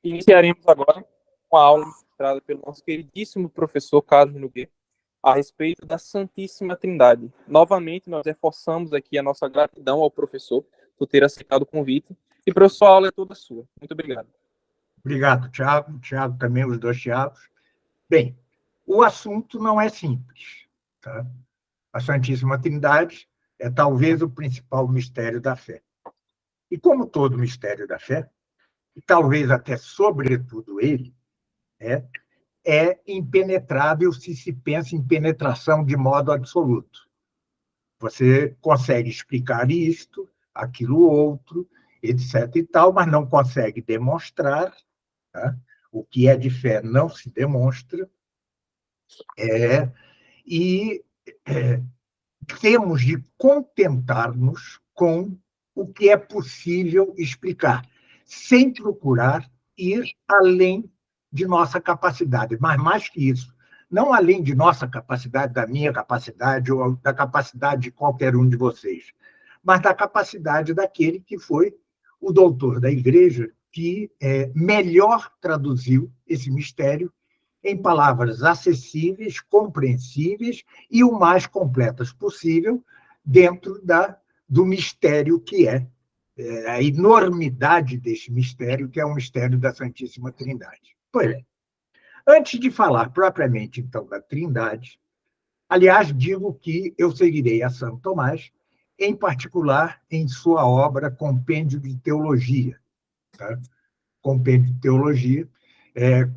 Iniciaremos agora uma aula ministrada pelo nosso queridíssimo professor Carlos Nogueira a respeito da Santíssima Trindade. Novamente, nós reforçamos aqui a nossa gratidão ao professor por ter aceitado o convite. E, professor, a aula é toda sua. Muito obrigado. Obrigado, Tiago. Tiago também, os dois Tiagos. Bem, o assunto não é simples. Tá? A Santíssima Trindade é talvez o principal mistério da fé. E como todo mistério da fé, e talvez até sobretudo ele, é impenetrável se pensa em penetração de modo absoluto. Você consegue explicar isto, aquilo outro, etc. e tal, mas não consegue demonstrar. Tá? O que é de fé não se demonstra. E temos de contentar-nos com o que é possível explicar, sem procurar ir além de nossa capacidade. Mas, mais que isso, não além de nossa capacidade, da minha capacidade ou da capacidade de qualquer um de vocês, mas da capacidade daquele que foi o doutor da Igreja que melhor traduziu esse mistério em palavras acessíveis, compreensíveis e o mais completas possível dentro do mistério que é a enormidade deste mistério, que é o mistério da Santíssima Trindade. Pois é. Antes de falar propriamente, então, da Trindade, aliás, digo que eu seguirei a Santo Tomás, em particular em sua obra Compêndio de Teologia. Tá? Compêndio de Teologia,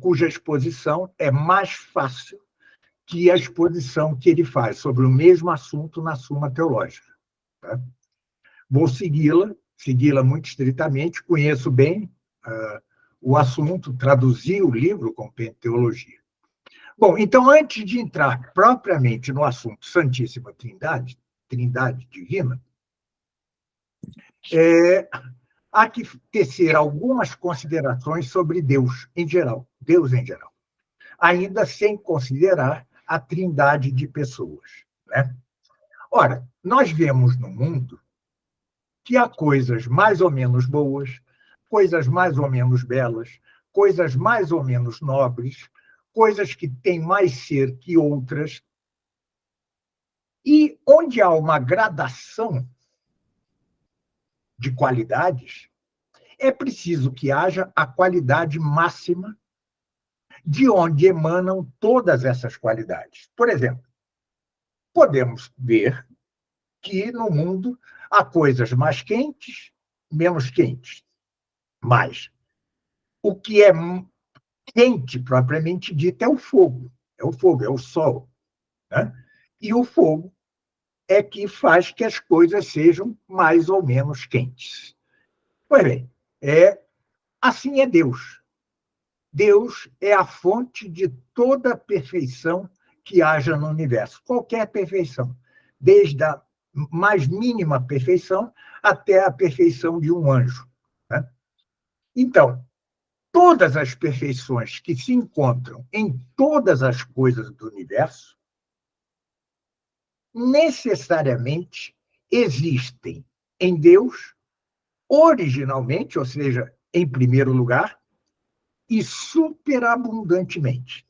cuja exposição é mais fácil que a exposição que ele faz sobre o mesmo assunto na Suma Teológica. Tá? Vou segui-la muito estritamente, conheço bem o assunto, traduzi o livro Compêndio de Teologia. Bom, então, antes de entrar propriamente no assunto Santíssima Trindade, Trindade Divina, há que tecer algumas considerações sobre Deus em geral, ainda sem considerar a trindade de pessoas. Né? Ora, nós vemos no mundo que há coisas mais ou menos boas, coisas mais ou menos belas, coisas mais ou menos nobres, coisas que têm mais ser que outras, e onde há uma gradação de qualidades, é preciso que haja a qualidade máxima de onde emanam todas essas qualidades. Por exemplo, podemos ver que no mundo há coisas mais quentes, menos quentes. Mas o que é quente, propriamente dito, é o fogo. É o fogo, é o sol. Né? E o fogo é que faz que as coisas sejam mais ou menos quentes. Pois bem, assim é Deus. Deus é a fonte de toda a perfeição que haja no universo, qualquer perfeição, desde a mais mínima perfeição até a perfeição de um anjo. Né? Então, todas as perfeições que se encontram em todas as coisas do universo necessariamente existem em Deus, originalmente, ou seja, em primeiro lugar, e superabundantemente.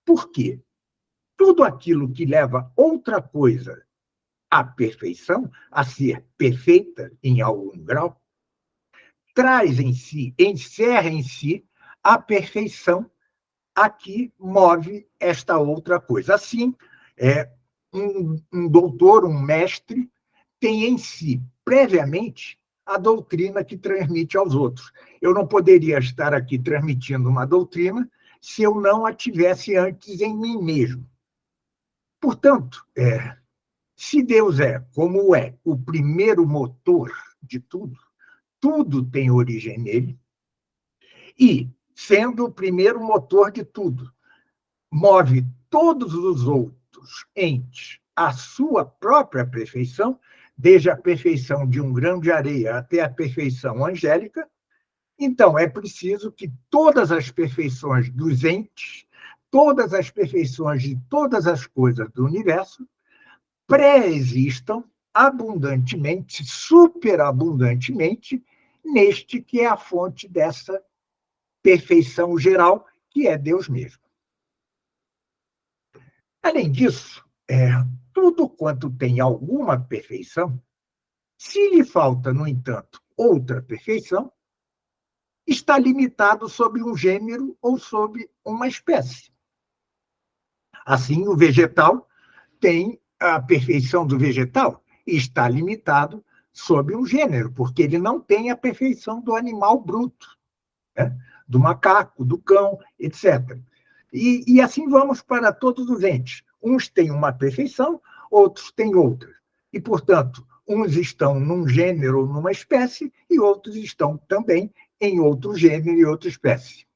Por quê? Tudo aquilo que leva outra coisa à perfeição, a ser perfeita em algum grau, traz em si, encerra em si a perfeição a que move esta outra coisa. Assim, um doutor, um mestre, tem em si, previamente, a doutrina que transmite aos outros. Eu não poderia estar aqui transmitindo uma doutrina se eu não a tivesse antes em mim mesmo. Portanto, se Deus é, como é, o primeiro motor de tudo, tudo tem origem nele, e, sendo o primeiro motor de tudo, move todos os outros entes à sua própria perfeição, desde a perfeição de um grão de areia até a perfeição angélica, então é preciso que todas as perfeições dos entes, todas as perfeições de todas as coisas do universo, pré-existam abundantemente, superabundantemente, neste que é a fonte dessa perfeição geral, que é Deus mesmo. Além disso, tudo quanto tem alguma perfeição, se lhe falta, no entanto, outra perfeição, está limitado sob um gênero ou sob uma espécie. Assim, o vegetal tem a perfeição do vegetal e está limitado sob um gênero, porque ele não tem a perfeição do animal bruto, né? Do macaco, do cão, etc. E assim vamos para todos os entes. Uns têm uma perfeição, outros têm outra. E, portanto, uns estão num gênero ou numa espécie e outros estão também em outro gênero e outra espécie.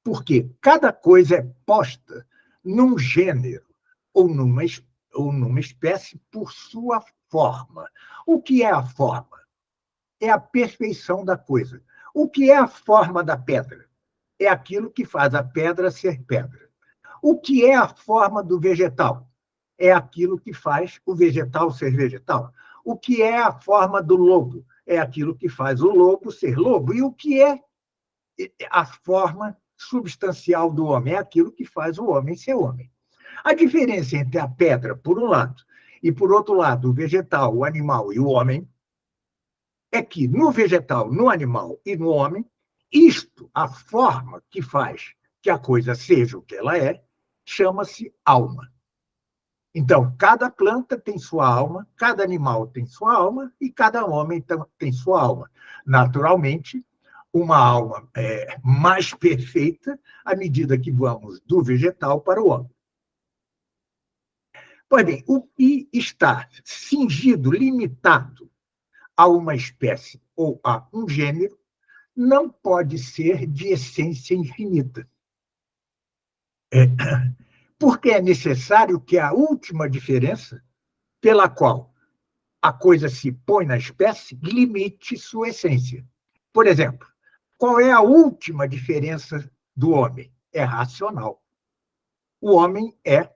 Porque cada coisa é posta num gênero ou numa espécie por sua forma. O que é a forma? É a perfeição da coisa. O que é a forma da pedra? É aquilo que faz a pedra ser pedra. O que é a forma do vegetal? É aquilo que faz o vegetal ser vegetal. O que é a forma do lobo? É aquilo que faz o lobo ser lobo. E o que é a forma substancial do homem? É aquilo que faz o homem ser homem. A diferença entre a pedra, por um lado, e, por outro lado, o vegetal, o animal e o homem, é que no vegetal, no animal e no homem, isto, a forma que faz que a coisa seja o que ela é, chama-se alma. Então, cada planta tem sua alma, cada animal tem sua alma e cada homem tem sua alma. Naturalmente, uma alma mais perfeita à medida que vamos do vegetal para o homem. Pois bem, o que está cingido, limitado a uma espécie ou a um gênero, não pode ser de essência infinita. Porque é necessário que a última diferença pela qual a coisa se põe na espécie limite sua essência. Por exemplo, qual é a última diferença do homem? É racional. O homem é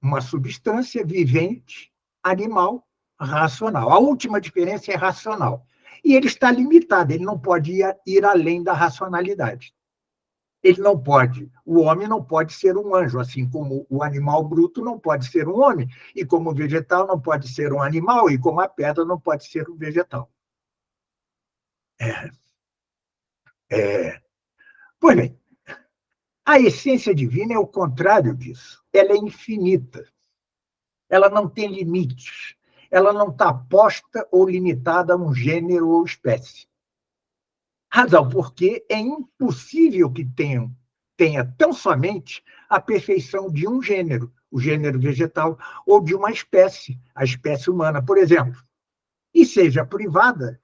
uma substância vivente, animal, racional. A última diferença é racional. E ele está limitado, ele não pode ir além da racionalidade. Ele não pode, o homem não pode ser um anjo, assim como o animal bruto não pode ser um homem, e como o vegetal não pode ser um animal, e como a pedra não pode ser um vegetal. Pois bem, a essência divina é o contrário disso. Ela é infinita. Ela não tem limites. Ela não está posta ou limitada a um gênero ou espécie. Razão porque é impossível que tenha tão somente a perfeição de um gênero, o gênero vegetal, ou de uma espécie, a espécie humana, por exemplo, e seja privada,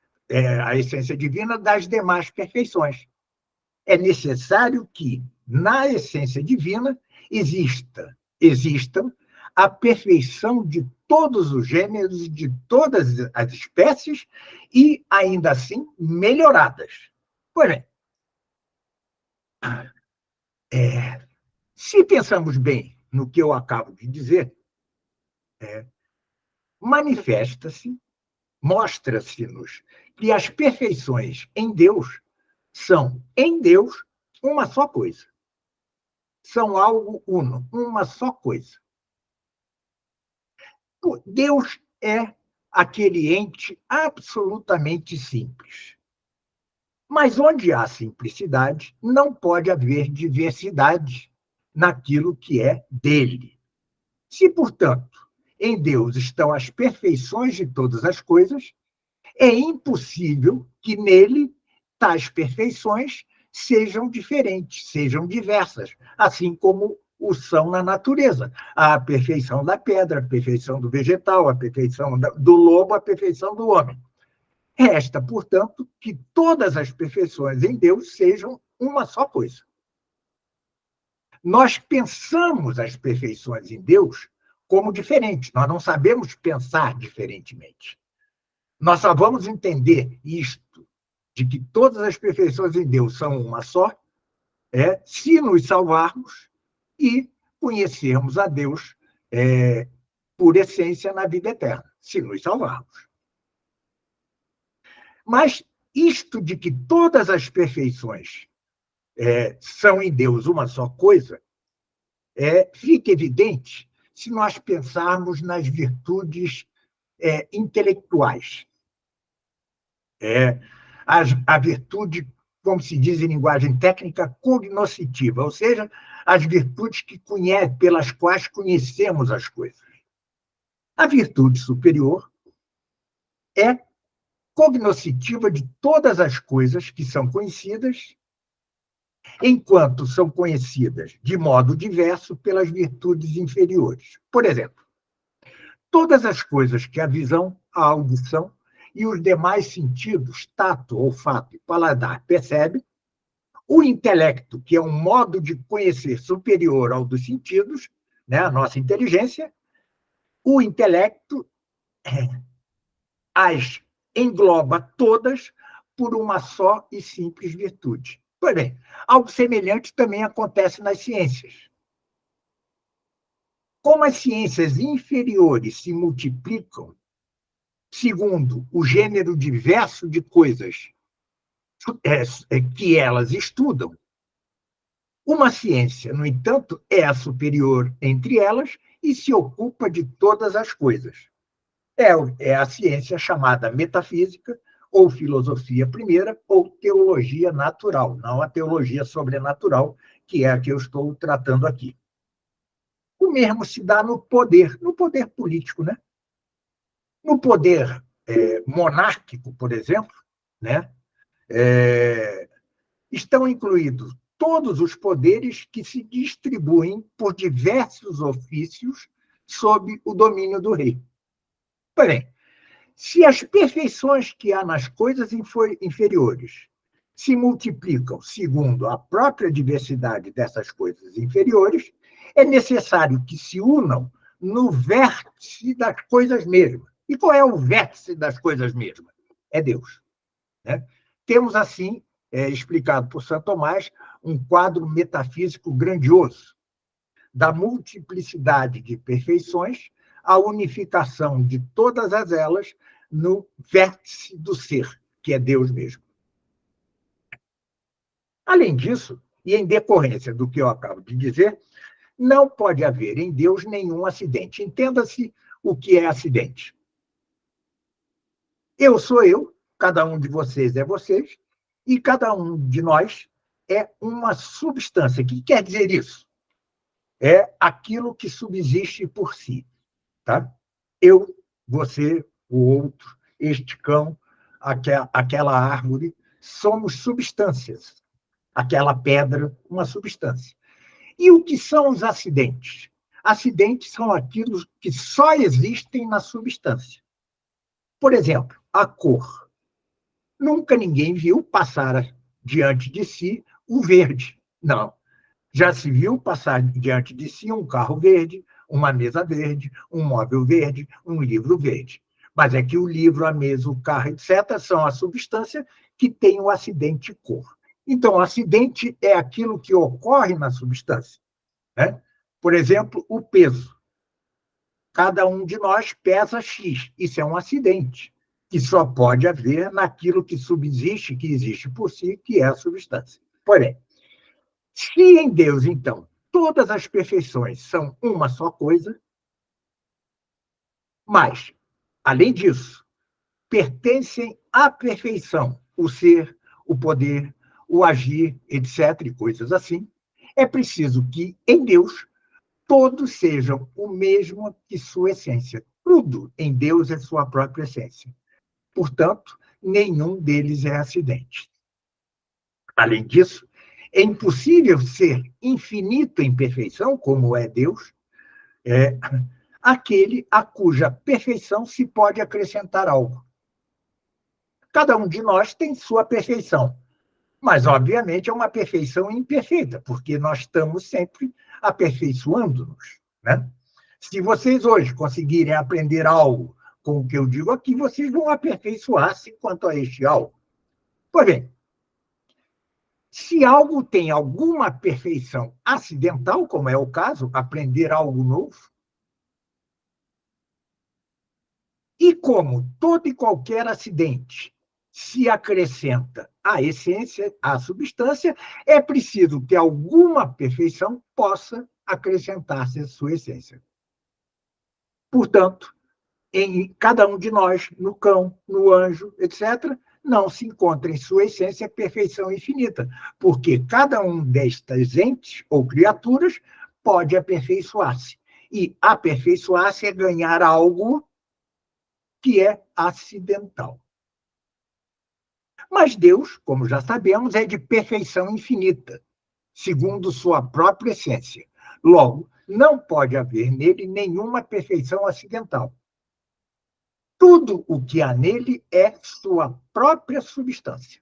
a essência divina, das demais perfeições. É necessário que, na essência divina, existam a perfeição de todos os gêneros, de todas as espécies, e, ainda assim, melhoradas. Pois bem, se pensamos bem no que eu acabo de dizer, manifesta-se, mostra-se-nos que as perfeições em Deus são, em Deus, uma só coisa. São algo uno, uma só coisa. Deus é aquele ente absolutamente simples. Mas onde há simplicidade, não pode haver diversidade naquilo que é dele. Se, portanto, em Deus estão as perfeições de todas as coisas, é impossível que nele tais perfeições sejam diferentes, sejam diversas, assim como o são na natureza. A perfeição da pedra, a perfeição do vegetal, a perfeição do lobo, a perfeição do homem. Resta, portanto, que todas as perfeições em Deus sejam uma só coisa. Nós pensamos as perfeições em Deus como diferentes, nós não sabemos pensar diferentemente. Nós só vamos entender isto, de que todas as perfeições em Deus são uma só, se nos salvarmos e conhecermos a Deus por essência na vida eterna, se nos salvarmos. Mas isto de que todas as perfeições são em Deus uma só coisa, fica evidente se nós pensarmos nas virtudes intelectuais. A virtude, como se diz em linguagem técnica, cognoscitiva, ou seja, as virtudes pelas quais conhecemos as coisas. A virtude superior é cognoscitiva de todas as coisas que são conhecidas, enquanto são conhecidas de modo diverso pelas virtudes inferiores. Por exemplo, todas as coisas que a visão, a audição e os demais sentidos, tato, olfato e paladar, percebe, o intelecto, que é um modo de conhecer superior ao dos sentidos, né, a nossa inteligência, o intelecto as engloba todas por uma só e simples virtude. Pois bem, algo semelhante também acontece nas ciências. Como as ciências inferiores se multiplicam segundo o gênero diverso de coisas que elas estudam, uma ciência, no entanto, é a superior entre elas e se ocupa de todas as coisas. É a ciência chamada metafísica, ou filosofia primeira, ou teologia natural, não a teologia sobrenatural, que é a que eu estou tratando aqui. O mesmo se dá no poder político, né? No poder monárquico, por exemplo, né? Estão incluídos todos os poderes que se distribuem por diversos ofícios sob o domínio do rei. Porém, se as perfeições que há nas coisas inferiores se multiplicam segundo a própria diversidade dessas coisas inferiores, é necessário que se unam no vértice das coisas mesmas. E qual é o vértice das coisas mesmas? É Deus. Né? Temos, assim, explicado por Santo Tomás, um quadro metafísico grandioso da multiplicidade de perfeições, a unificação de todas elas no vértice do ser, que é Deus mesmo. Além disso, e em decorrência do que eu acabo de dizer, não pode haver em Deus nenhum acidente. Entenda-se o que é acidente. Eu sou eu, cada um de vocês é vocês, e cada um de nós é uma substância. O que quer dizer isso? É aquilo que subsiste por si. Tá? Eu, você, o outro, este cão, aquela árvore, somos substâncias. Aquela pedra, uma substância. E o que são os acidentes? Acidentes são aqueles que só existem na substância. Por exemplo, a cor. Nunca ninguém viu passar diante de si o verde. Não. Já se viu passar diante de si um carro verde, uma mesa verde, um móvel verde, um livro verde. Mas é que o livro, a mesa, o carro, etc., são a substância que tem o acidente cor. Então, o acidente é aquilo que ocorre na substância. Né? Por exemplo, o peso. Cada um de nós pesa X. Isso é um acidente, que só pode haver naquilo que subsiste, que existe por si, que é a substância. Porém, se em Deus, então, todas as perfeições são uma só coisa, mas, além disso, pertencem à perfeição o ser, o poder, o agir, etc., e coisas assim, é preciso que, em Deus, todos sejam o mesmo que sua essência. Tudo em Deus é sua própria essência. Portanto, nenhum deles é acidente. Além disso, é impossível ser infinito em perfeição, como é Deus, aquele a cuja perfeição se pode acrescentar algo. Cada um de nós tem sua perfeição, mas, obviamente, é uma perfeição imperfeita, porque nós estamos sempre aperfeiçoando-nos. Né? Se vocês hoje conseguirem aprender algo com o que eu digo aqui, vocês vão aperfeiçoar-se quanto a este algo. Pois bem, se algo tem alguma perfeição acidental, como é o caso, aprender algo novo, e como todo e qualquer acidente se acrescenta à essência, à substância, é preciso que alguma perfeição possa acrescentar-se à sua essência. Portanto, em cada um de nós, no cão, no anjo, etc., não se encontra em sua essência perfeição infinita, porque cada um destas entes ou criaturas pode aperfeiçoar-se. E aperfeiçoar-se é ganhar algo que é acidental. Mas Deus, como já sabemos, é de perfeição infinita, segundo sua própria essência. Logo, não pode haver nele nenhuma perfeição acidental. Tudo o que há nele é sua própria substância.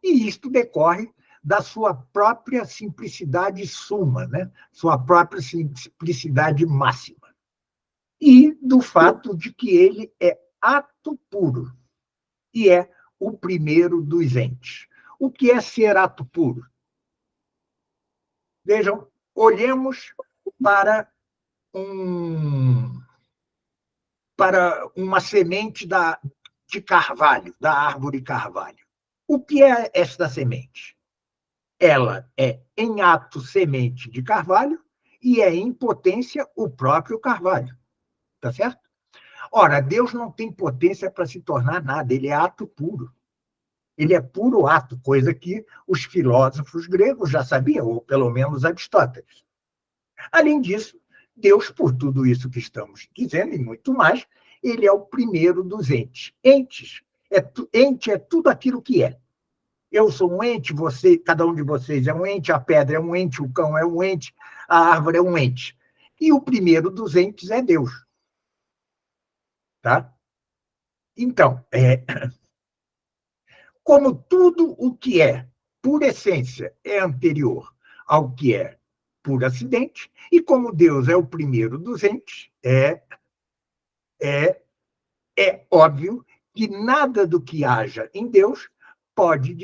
E isto decorre da sua própria simplicidade suma, né? Sua própria simplicidade máxima. E do fato de que ele é ato puro e é o primeiro dos entes. O que é ser ato puro? Vejam, olhemos para uma semente de carvalho, da árvore carvalho. O que é esta semente? Ela é, em ato, semente de carvalho e é, em potência, o próprio carvalho. Tá certo? Ora, Deus não tem potência para se tornar nada, ele é ato puro. Ele é puro ato, coisa que os filósofos gregos já sabiam, ou pelo menos Aristóteles. Além disso, Deus, por tudo isso que estamos dizendo e muito mais, ele é o primeiro dos entes. Ente é tudo aquilo que é. Eu sou um ente, você, cada um de vocês é um ente, a pedra é um ente, o cão é um ente, a árvore é um ente. E o primeiro dos entes é Deus. Tá? Então, como tudo o que é, por essência, é anterior ao que é por acidente, e como Deus é o primeiro dos entes, é óbvio que nada do que haja em Deus pode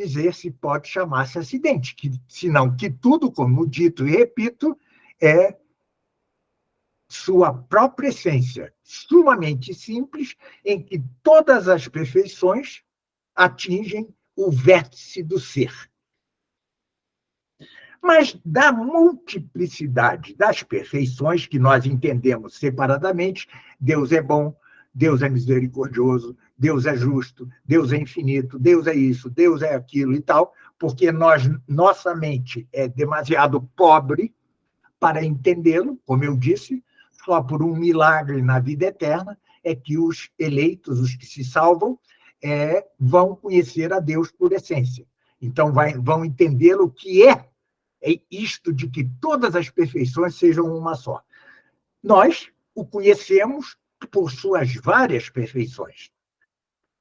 chamar-se acidente, senão que tudo, como dito e repito, é sua própria essência, sumamente simples, em que todas as perfeições atingem o vértice do ser. Mas da multiplicidade das perfeições que nós entendemos separadamente, Deus é bom, Deus é misericordioso, Deus é justo, Deus é infinito, Deus é isso, Deus é aquilo e tal, porque nossa mente é demasiado pobre para entendê-lo, como eu disse, só por um milagre na vida eterna é que os eleitos, os que se salvam, vão conhecer a Deus por essência. Então, vão entender o que é isto de que todas as perfeições sejam uma só. Nós o conhecemos por suas várias perfeições.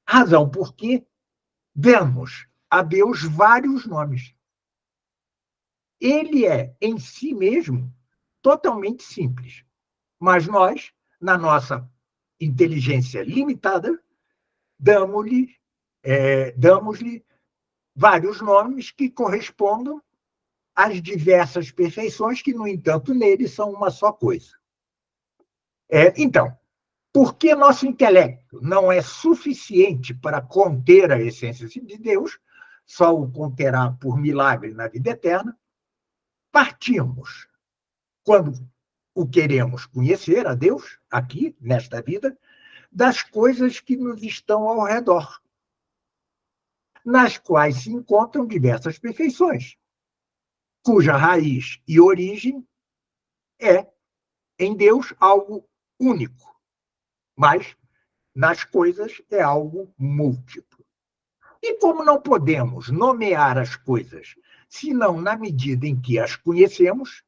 Razão por que damos a Deus vários nomes. Ele é, em si mesmo, totalmente simples. Mas nós, na nossa inteligência limitada, damos-lhe vários nomes que correspondam às diversas perfeições que, no entanto, nele são uma só coisa. Então, por que nosso intelecto não é suficiente para conter a essência de Deus, só o conterá por milagre na vida eterna, partimos, quando o queremos conhecer a Deus, aqui, nesta vida, das coisas que nos estão ao redor, nas quais se encontram diversas perfeições, cuja raiz e origem é, em Deus, algo único, mas nas coisas é algo múltiplo. E como não podemos nomear as coisas, senão na medida em que as conhecemos,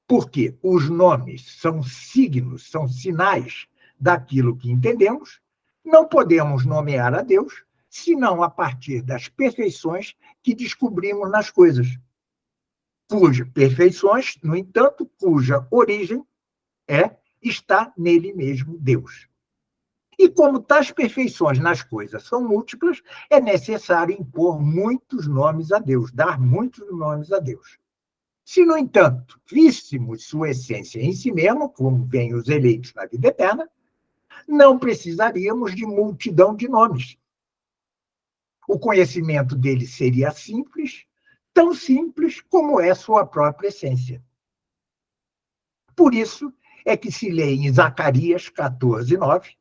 porque os nomes são signos, são sinais daquilo que entendemos, não podemos nomear a Deus, senão a partir das perfeições que descobrimos nas coisas. Cujas perfeições, no entanto, cuja origem está nele mesmo, Deus. E como tais perfeições nas coisas são múltiplas, é necessário impor muitos nomes a Deus, dar muitos nomes a Deus. Se, no entanto, víssemos sua essência em si mesmo, como vêm os eleitos na vida eterna, não precisaríamos de multidão de nomes. O conhecimento dele seria simples, tão simples como é sua própria essência. Por isso é que se lê em Zacarias 14:9,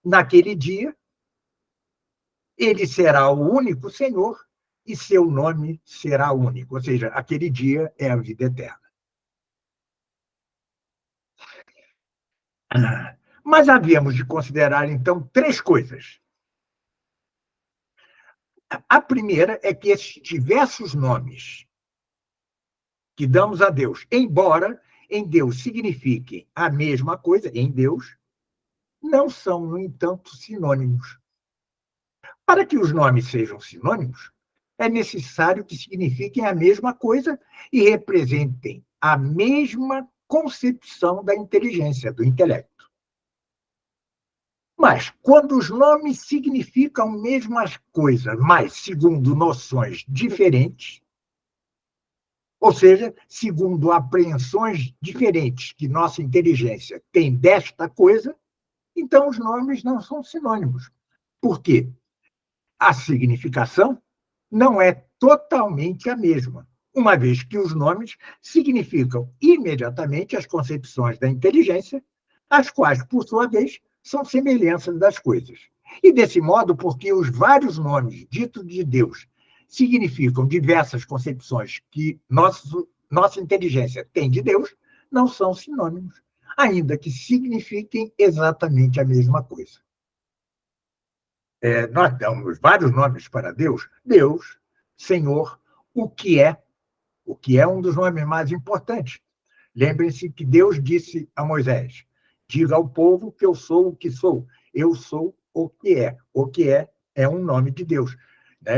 naquele dia, ele será o único Senhor e seu nome será único. Ou seja, aquele dia é a vida eterna. Mas havíamos de considerar, então, três coisas. A primeira é que esses diversos nomes que damos a Deus, embora em Deus signifiquem a mesma coisa, em Deus, não são, no entanto, sinônimos. Para que os nomes sejam sinônimos, é necessário que signifiquem a mesma coisa e representem a mesma concepção da inteligência, do intelecto. Mas, quando os nomes significam a mesma coisa, mas segundo noções diferentes, ou seja, segundo apreensões diferentes que nossa inteligência tem desta coisa, então os nomes não são sinônimos. Por quê? A significação não é totalmente a mesma, uma vez que os nomes significam imediatamente as concepções da inteligência, as quais, por sua vez, são semelhanças das coisas. E, desse modo, porque os vários nomes ditos de Deus significam diversas concepções que nossa inteligência tem de Deus, não são sinônimos, ainda que signifiquem exatamente a mesma coisa. Nós damos vários nomes para Deus. Deus, Senhor, o que é um dos nomes mais importantes. Lembrem-se que Deus disse a Moisés: diga ao povo que eu sou o que sou. Eu sou o que é. O que é um nome de Deus.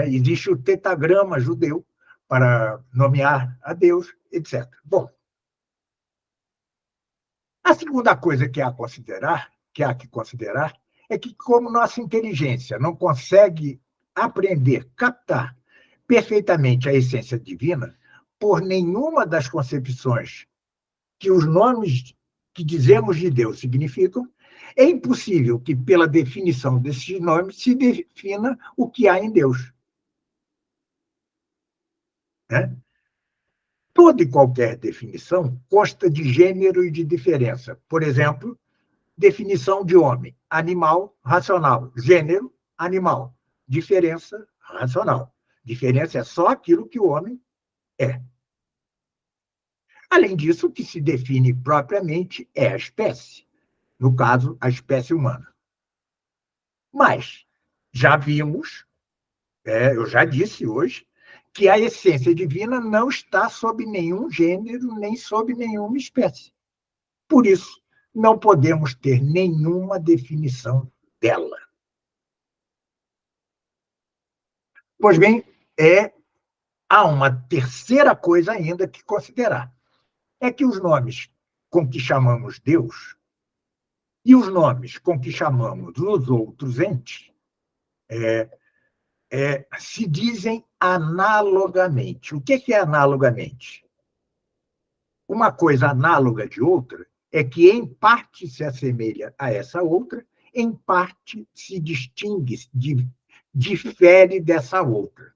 Existe o tetagrama judeu para nomear a Deus, etc. Bom, a segunda coisa que há que considerar, é que, como nossa inteligência não consegue aprender, captar perfeitamente a essência divina, por nenhuma das concepções que os nomes que dizemos de Deus significam, é impossível que, pela definição desses nomes, se defina o que há em Deus. Toda e qualquer definição consta de gênero e de diferença. Por exemplo, definição de homem: animal, racional. Gênero: animal. Diferença: racional. Diferença é só aquilo que o homem é. Além disso, o que se define propriamente é a espécie. No caso, a espécie humana. Mas já vimos, eu já disse hoje, que a essência divina não está sob nenhum gênero, nem sob nenhuma espécie. Por isso, não podemos ter nenhuma definição dela. Pois bem, há uma terceira coisa ainda que considerar. É que os nomes com que chamamos Deus e os nomes com que chamamos os outros entes se dizem analogamente. O que é analogamente? Uma coisa análoga de outra é que, em parte, se assemelha a essa outra, em parte, se distingue, difere dessa outra.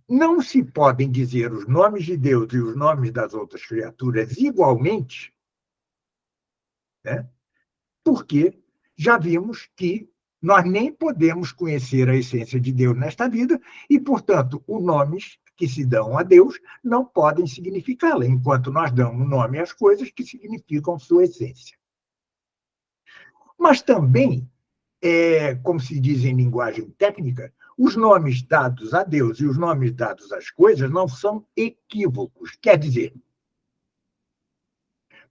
Não se podem dizer os nomes de Deus e os nomes das outras criaturas igualmente, porque já vimos que nós nem podemos conhecer a essência de Deus nesta vida e, portanto, os nomes que se dão a Deus não podem significá-la, enquanto nós damos nome às coisas que significam sua essência. Mas também, como se diz em linguagem técnica, os nomes dados a Deus e os nomes dados às coisas não são equívocos. Quer dizer,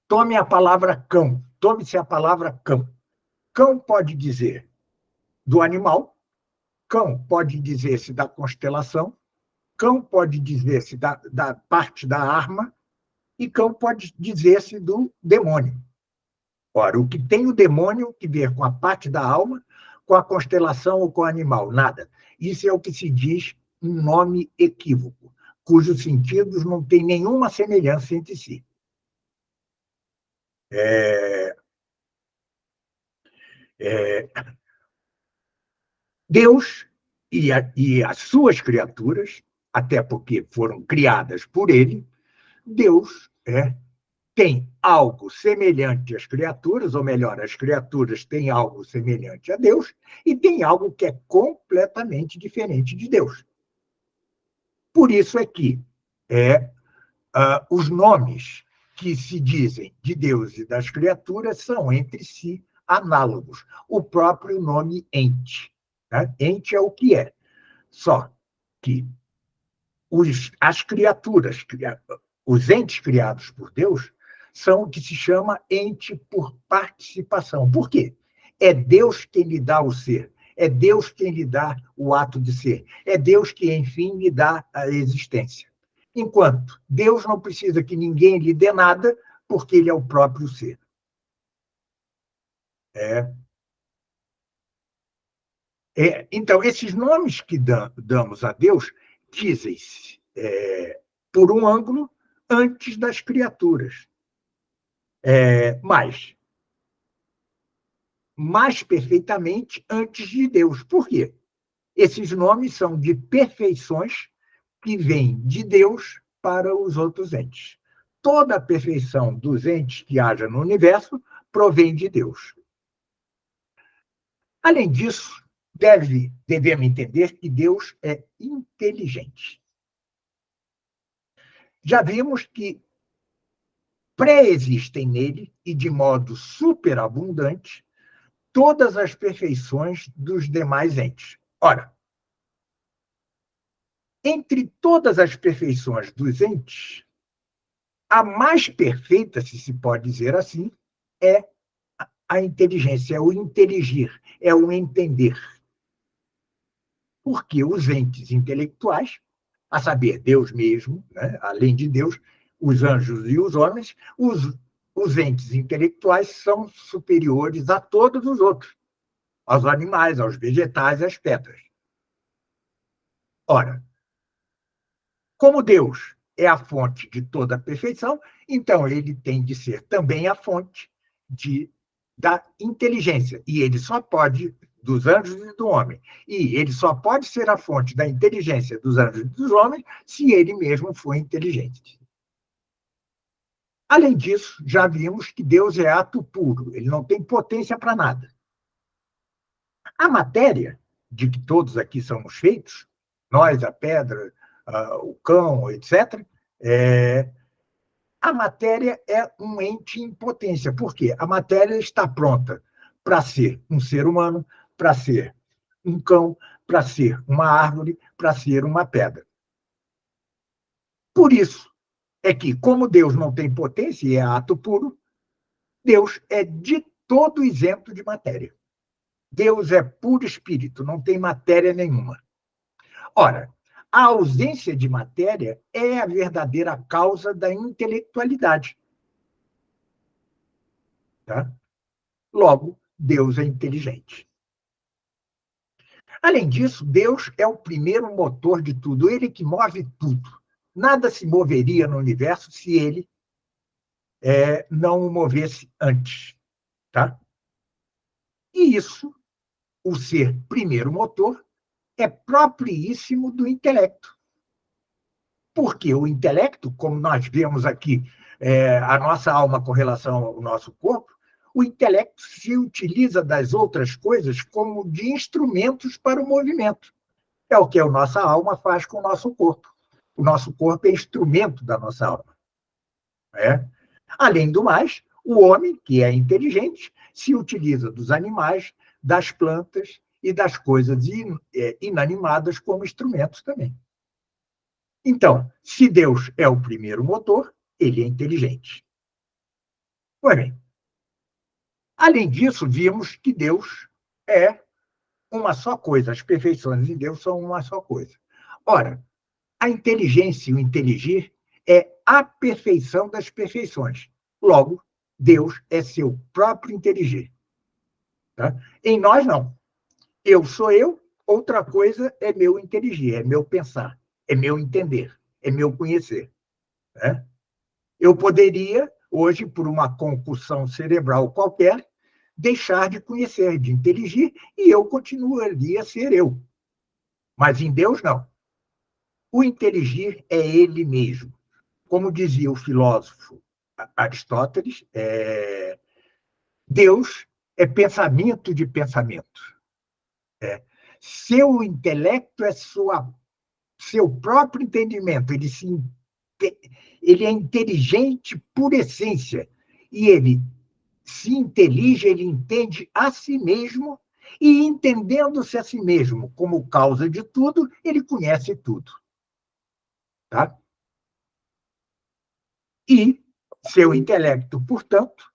tome a palavra cão, tome-se a palavra cão. Cão pode dizer do animal, cão pode dizer-se da constelação, cão pode dizer-se da parte da arma e cão pode dizer-se do demônio. Ora, o que tem o demônio que ver com a parte da alma, com a constelação ou com o animal? Nada. Isso é o que se diz um nome equívoco, cujos sentidos não têm nenhuma semelhança entre si. É, é, Deus e as suas criaturas, até porque foram criadas por ele, Deus tem algo semelhante às criaturas, ou melhor, as criaturas têm algo semelhante a Deus, e tem algo que é completamente diferente de Deus. Por isso é que os nomes que se dizem de Deus e das criaturas são entre si análogos. O próprio nome ente. Né? Ente é o que é. Só que as criaturas, os entes criados por Deus, são o que se chama ente por participação. Por quê? É Deus quem lhe dá o ser. É Deus quem lhe dá o ato de ser. É Deus que, enfim, lhe dá a existência. Enquanto Deus não precisa que ninguém lhe dê nada, porque ele é o próprio ser. É. Então, esses nomes que damos a Deus dizem-se, por um ângulo, antes das criaturas. Mas, mais perfeitamente, antes de Deus. Por quê? Esses nomes são de perfeições que vêm de Deus para os outros entes. Toda a perfeição dos entes que haja no universo provém de Deus. Além disso, devemos entender que Deus é inteligente. Já vimos que pré-existem nele, e de modo superabundante, todas as perfeições dos demais entes. Ora, entre todas as perfeições dos entes, a mais perfeita, se se pode dizer assim, é a inteligência, é o inteligir, é o entender. Porque os entes intelectuais, a saber, Deus mesmo, né? Além de Deus, os anjos e os homens, os entes intelectuais são superiores a todos os outros, aos animais, aos vegetais, às pedras. Ora, como Deus é a fonte de toda a perfeição, então ele tem de ser também a fonte da inteligência. E ele só pode, dos anjos e do homem. E ele só pode ser a fonte da inteligência dos anjos e dos homens se ele mesmo for inteligente. Além disso, já vimos que Deus é ato puro, ele não tem potência para nada. A matéria, de que todos aqui somos feitos, nós, a pedra, o cão, etc., a matéria é um ente em potência. Por quê? A matéria está pronta para ser um ser humano, para ser um cão, para ser uma árvore, para ser uma pedra. Por isso é que, como Deus não tem potência e é ato puro, Deus é de todo isento de matéria. Deus é puro espírito, não tem matéria nenhuma. Ora, a ausência de matéria é a verdadeira causa da intelectualidade. Tá? Logo, Deus é inteligente. Além disso, Deus é o primeiro motor de tudo, ele que move tudo. Nada se moveria no universo se ele não o movesse antes. Tá? E isso, o ser primeiro motor, é propriíssimo do intelecto. Porque o intelecto, como nós vemos aqui, a nossa alma com relação ao nosso corpo, o intelecto se utiliza das outras coisas como de instrumentos para o movimento. É o que a nossa alma faz com o nosso corpo. O nosso corpo é instrumento da nossa alma. Além do mais, o homem, que é inteligente, se utiliza dos animais, das plantas e das coisas inanimadas como instrumentos também. Então, se Deus é o primeiro motor, ele é inteligente. Pois bem, além disso, vimos que Deus é uma só coisa, as perfeições de Deus são uma só coisa. Ora, a inteligência e o inteligir é a perfeição das perfeições. Logo, Deus é seu próprio inteligir. Tá? Em nós, não. Eu sou eu, outra coisa é meu inteligir, é meu pensar, é meu entender, é meu conhecer. Né? Eu poderia hoje, por uma concussão cerebral qualquer, deixar de conhecer, de inteligir, e eu continuaria a ser eu. Mas em Deus, não. O inteligir é ele mesmo. Como dizia o filósofo Aristóteles, Deus é pensamento de pensamento. Seu intelecto é seu próprio entendimento. Ele é inteligente por essência. E ele se intelige, ele entende a si mesmo, e entendendo-se a si mesmo como causa de tudo, ele conhece tudo. Tá? E seu intelecto, portanto,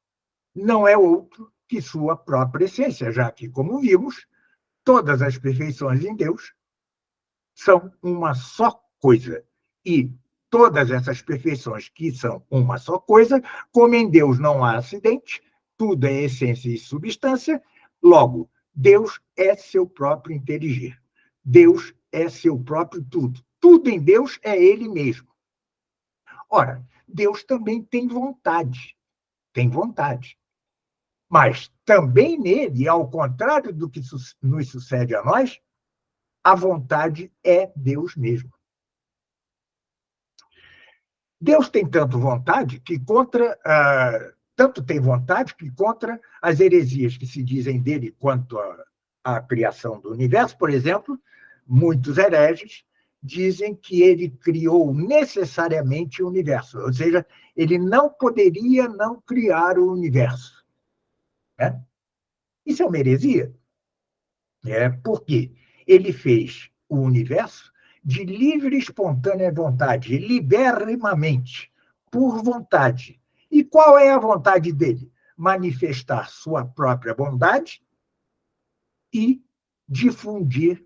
não é outro que sua própria essência, já que, como vimos, todas as perfeições em Deus são uma só coisa. E todas essas perfeições que são uma só coisa, como em Deus não há acidente, tudo é essência e substância, logo, Deus é seu próprio inteligir. Deus é seu próprio tudo. Tudo em Deus é ele mesmo. Ora, Deus também tem vontade. Tem vontade. Mas também nele, ao contrário do que nos sucede a nós, a vontade é Deus mesmo. Deus tem tanto tem vontade que contra as heresias que se dizem dele quanto à criação do universo, por exemplo, muitos hereges dizem que ele criou necessariamente o universo, ou seja, ele não poderia não criar o universo. Né? Isso é uma heresia. Por quê? Ele fez o universo de livre e espontânea vontade, libérrimamente, por vontade. E qual é a vontade dele? Manifestar sua própria bondade e difundir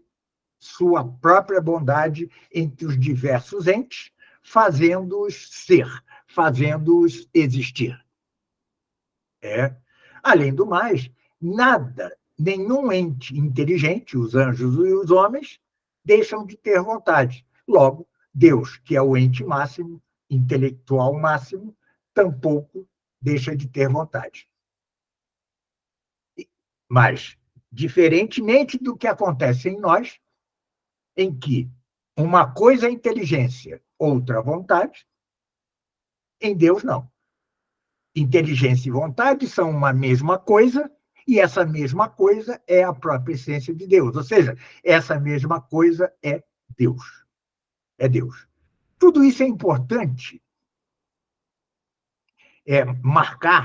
sua própria bondade entre os diversos entes, fazendo-os ser, fazendo-os existir. Além do mais, nenhum ente inteligente, os anjos e os homens, deixam de ter vontade. Logo, Deus, que é o ente máximo, intelectual máximo, tampouco deixa de ter vontade. Mas, diferentemente do que acontece em nós, em que uma coisa é inteligência, outra vontade, em Deus não. Inteligência e vontade são uma mesma coisa, e essa mesma coisa é a própria essência de Deus. Ou seja, essa mesma coisa é Deus. É Deus. Tudo isso é importante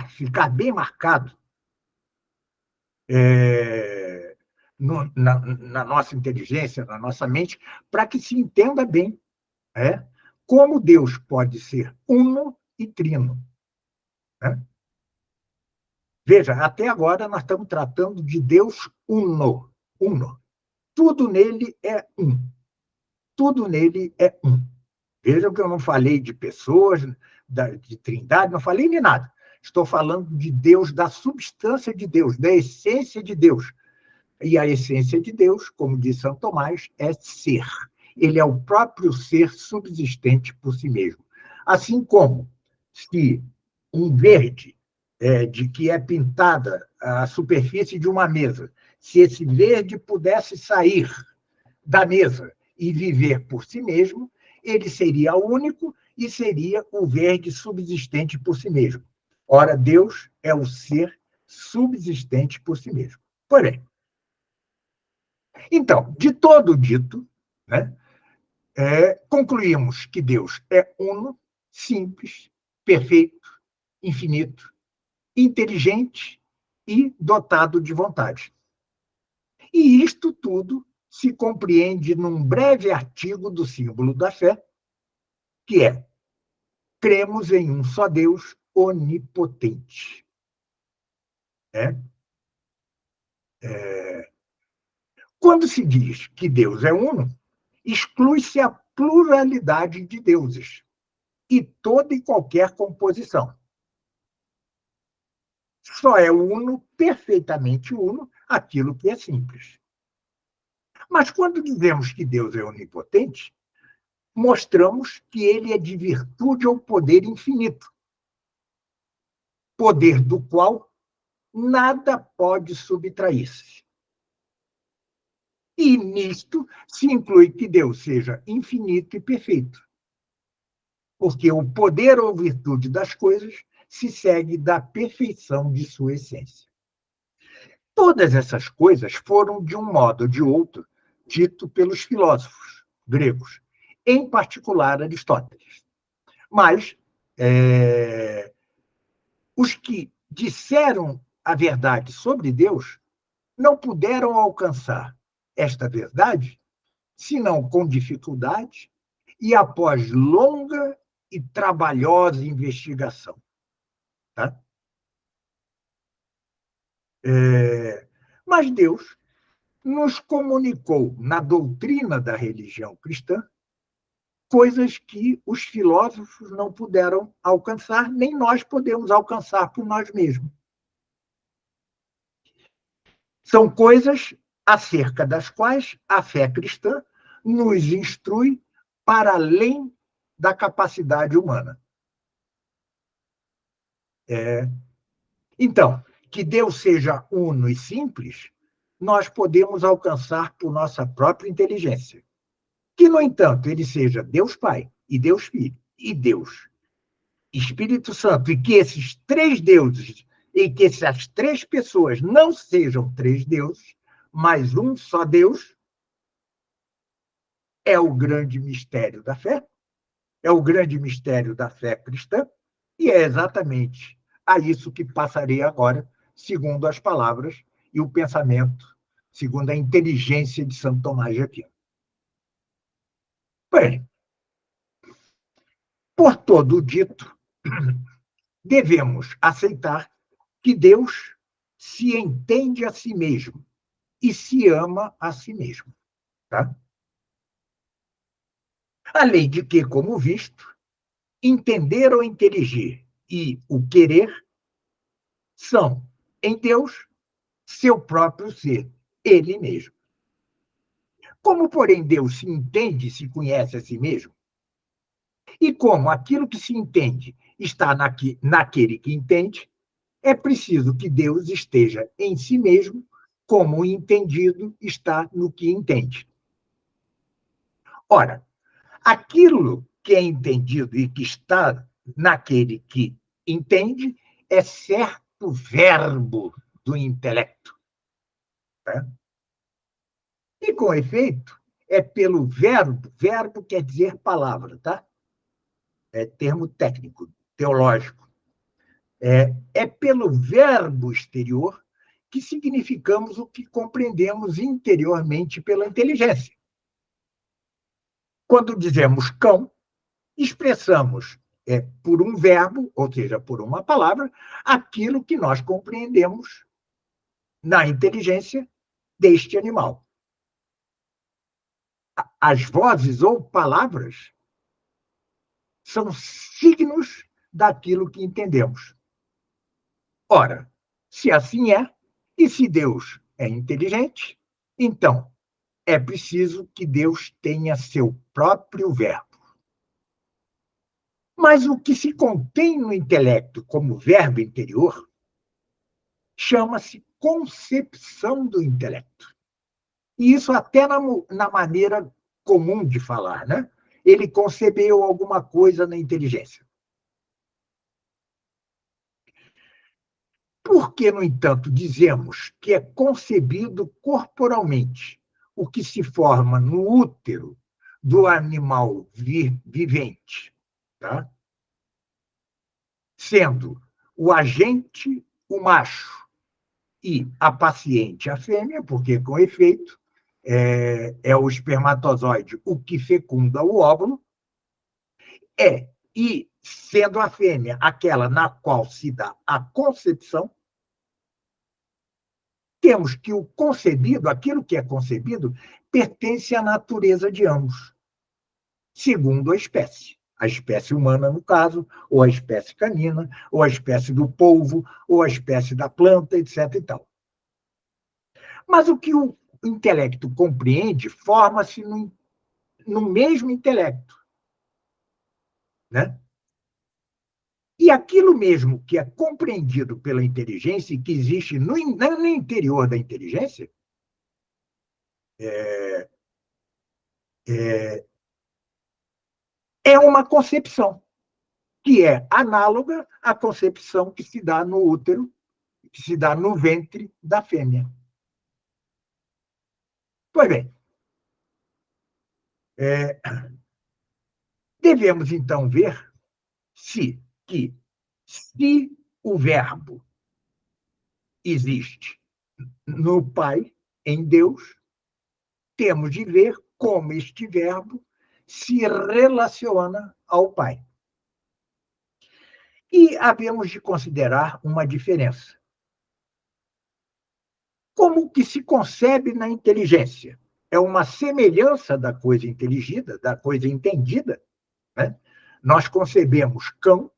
ficar bem marcado na nossa inteligência, na nossa mente, para que se entenda bem como Deus pode ser uno e trino. Né? Veja, até agora nós estamos tratando de Deus uno. Uno. Tudo nele é um. Tudo nele é um. Veja que eu não falei de pessoas, de trindade, não falei de nada. Estou falando de Deus, da substância de Deus, da essência de Deus. E a essência de Deus, como diz São Tomás, é ser. Ele é o próprio ser subsistente por si mesmo. Assim como se um verde de que é pintada a superfície de uma mesa, se esse verde pudesse sair da mesa e viver por si mesmo, ele seria único e seria o verde subsistente por si mesmo. Ora, Deus é o ser subsistente por si mesmo. Porém, então, de todo dito, né, concluímos que Deus é uno, simples, perfeito, infinito, inteligente e dotado de vontade. E isto tudo se compreende num breve artigo do Símbolo da Fé, que é: cremos em um só Deus onipotente. Quando se diz que Deus é uno, exclui-se a pluralidade de deuses e toda e qualquer composição. Só é uno, perfeitamente uno, aquilo que é simples. Mas quando dizemos que Deus é onipotente, mostramos que ele é de virtude ou poder infinito. poder do qual nada pode subtrair-se. E nisto se inclui que Deus seja infinito e perfeito, porque o poder ou virtude das coisas se segue da perfeição de sua essência. Todas essas coisas foram, de um modo ou de outro, dito pelos filósofos gregos, em particular Aristóteles. Mas os que disseram a verdade sobre Deus não puderam alcançar esta verdade senão com dificuldade e após longa e trabalhosa investigação. Tá? Mas Deus nos comunicou na doutrina da religião cristã coisas que os filósofos não puderam alcançar, nem nós podemos alcançar por nós mesmos. São coisas acerca das quais a fé cristã nos instrui para além da capacidade humana. Então, que Deus seja uno e simples, nós podemos alcançar por nossa própria inteligência. Que, no entanto, ele seja Deus Pai, e Deus Filho, e Deus Espírito Santo, e que esses três deuses, e que essas três pessoas não sejam três deuses, mas um só Deus, é o grande mistério da fé, é o grande mistério da fé cristã, e é exatamente a isso que passarei agora, segundo as palavras e o pensamento, segundo a inteligência de Santo Tomás de Aquino. Bem, por todo o dito, devemos aceitar que Deus se entende a si mesmo e se ama a si mesmo. Tá? Além de que, como visto, entender ou inteligir e o querer são, em Deus, seu próprio ser, ele mesmo. Como, porém, Deus se entende e se conhece a si mesmo, e como aquilo que se entende está naquele que entende, é preciso que Deus esteja em si mesmo, como o entendido está no que entende. Ora, aquilo que é entendido e que está naquele que entende é certo verbo do intelecto. Tá? E, com efeito, é pelo verbo quer dizer palavra, tá? É termo técnico, teológico. É pelo verbo exterior que significamos o que compreendemos interiormente pela inteligência. Quando dizemos cão, expressamos por um verbo, ou seja, por uma palavra, aquilo que nós compreendemos na inteligência deste animal. As vozes ou palavras são signos daquilo que entendemos. Ora, se assim é, e se Deus é inteligente, então é preciso que Deus tenha seu próprio verbo. Mas o que se contém no intelecto como verbo interior chama-se concepção do intelecto. E isso até na maneira comum de falar, né? Ele concebeu alguma coisa na inteligência. Por que, no entanto, dizemos que é concebido corporalmente o que se forma no útero do animal vivente, tá? Sendo o agente o macho e a paciente a fêmea, porque, com efeito, é o espermatozoide o que fecunda o óvulo, e sendo a fêmea aquela na qual se dá a concepção, temos que o concebido, aquilo que é concebido, pertence à natureza de ambos, segundo a espécie humana, no caso, ou a espécie canina, ou a espécie do polvo, ou a espécie da planta, etc. e tal. Mas o que o intelecto compreende forma-se no mesmo intelecto. Né? E aquilo mesmo que é compreendido pela inteligência e que existe no interior da inteligência é uma concepção que é análoga à concepção que se dá no útero, que se dá no ventre da fêmea. Pois bem, devemos então ver se o verbo existe no Pai, em Deus, temos de ver como este verbo se relaciona ao Pai. E havemos de considerar uma diferença. Como que se concebe na inteligência? É uma semelhança da coisa inteligida, da coisa entendida, né? Nós concebemos cão,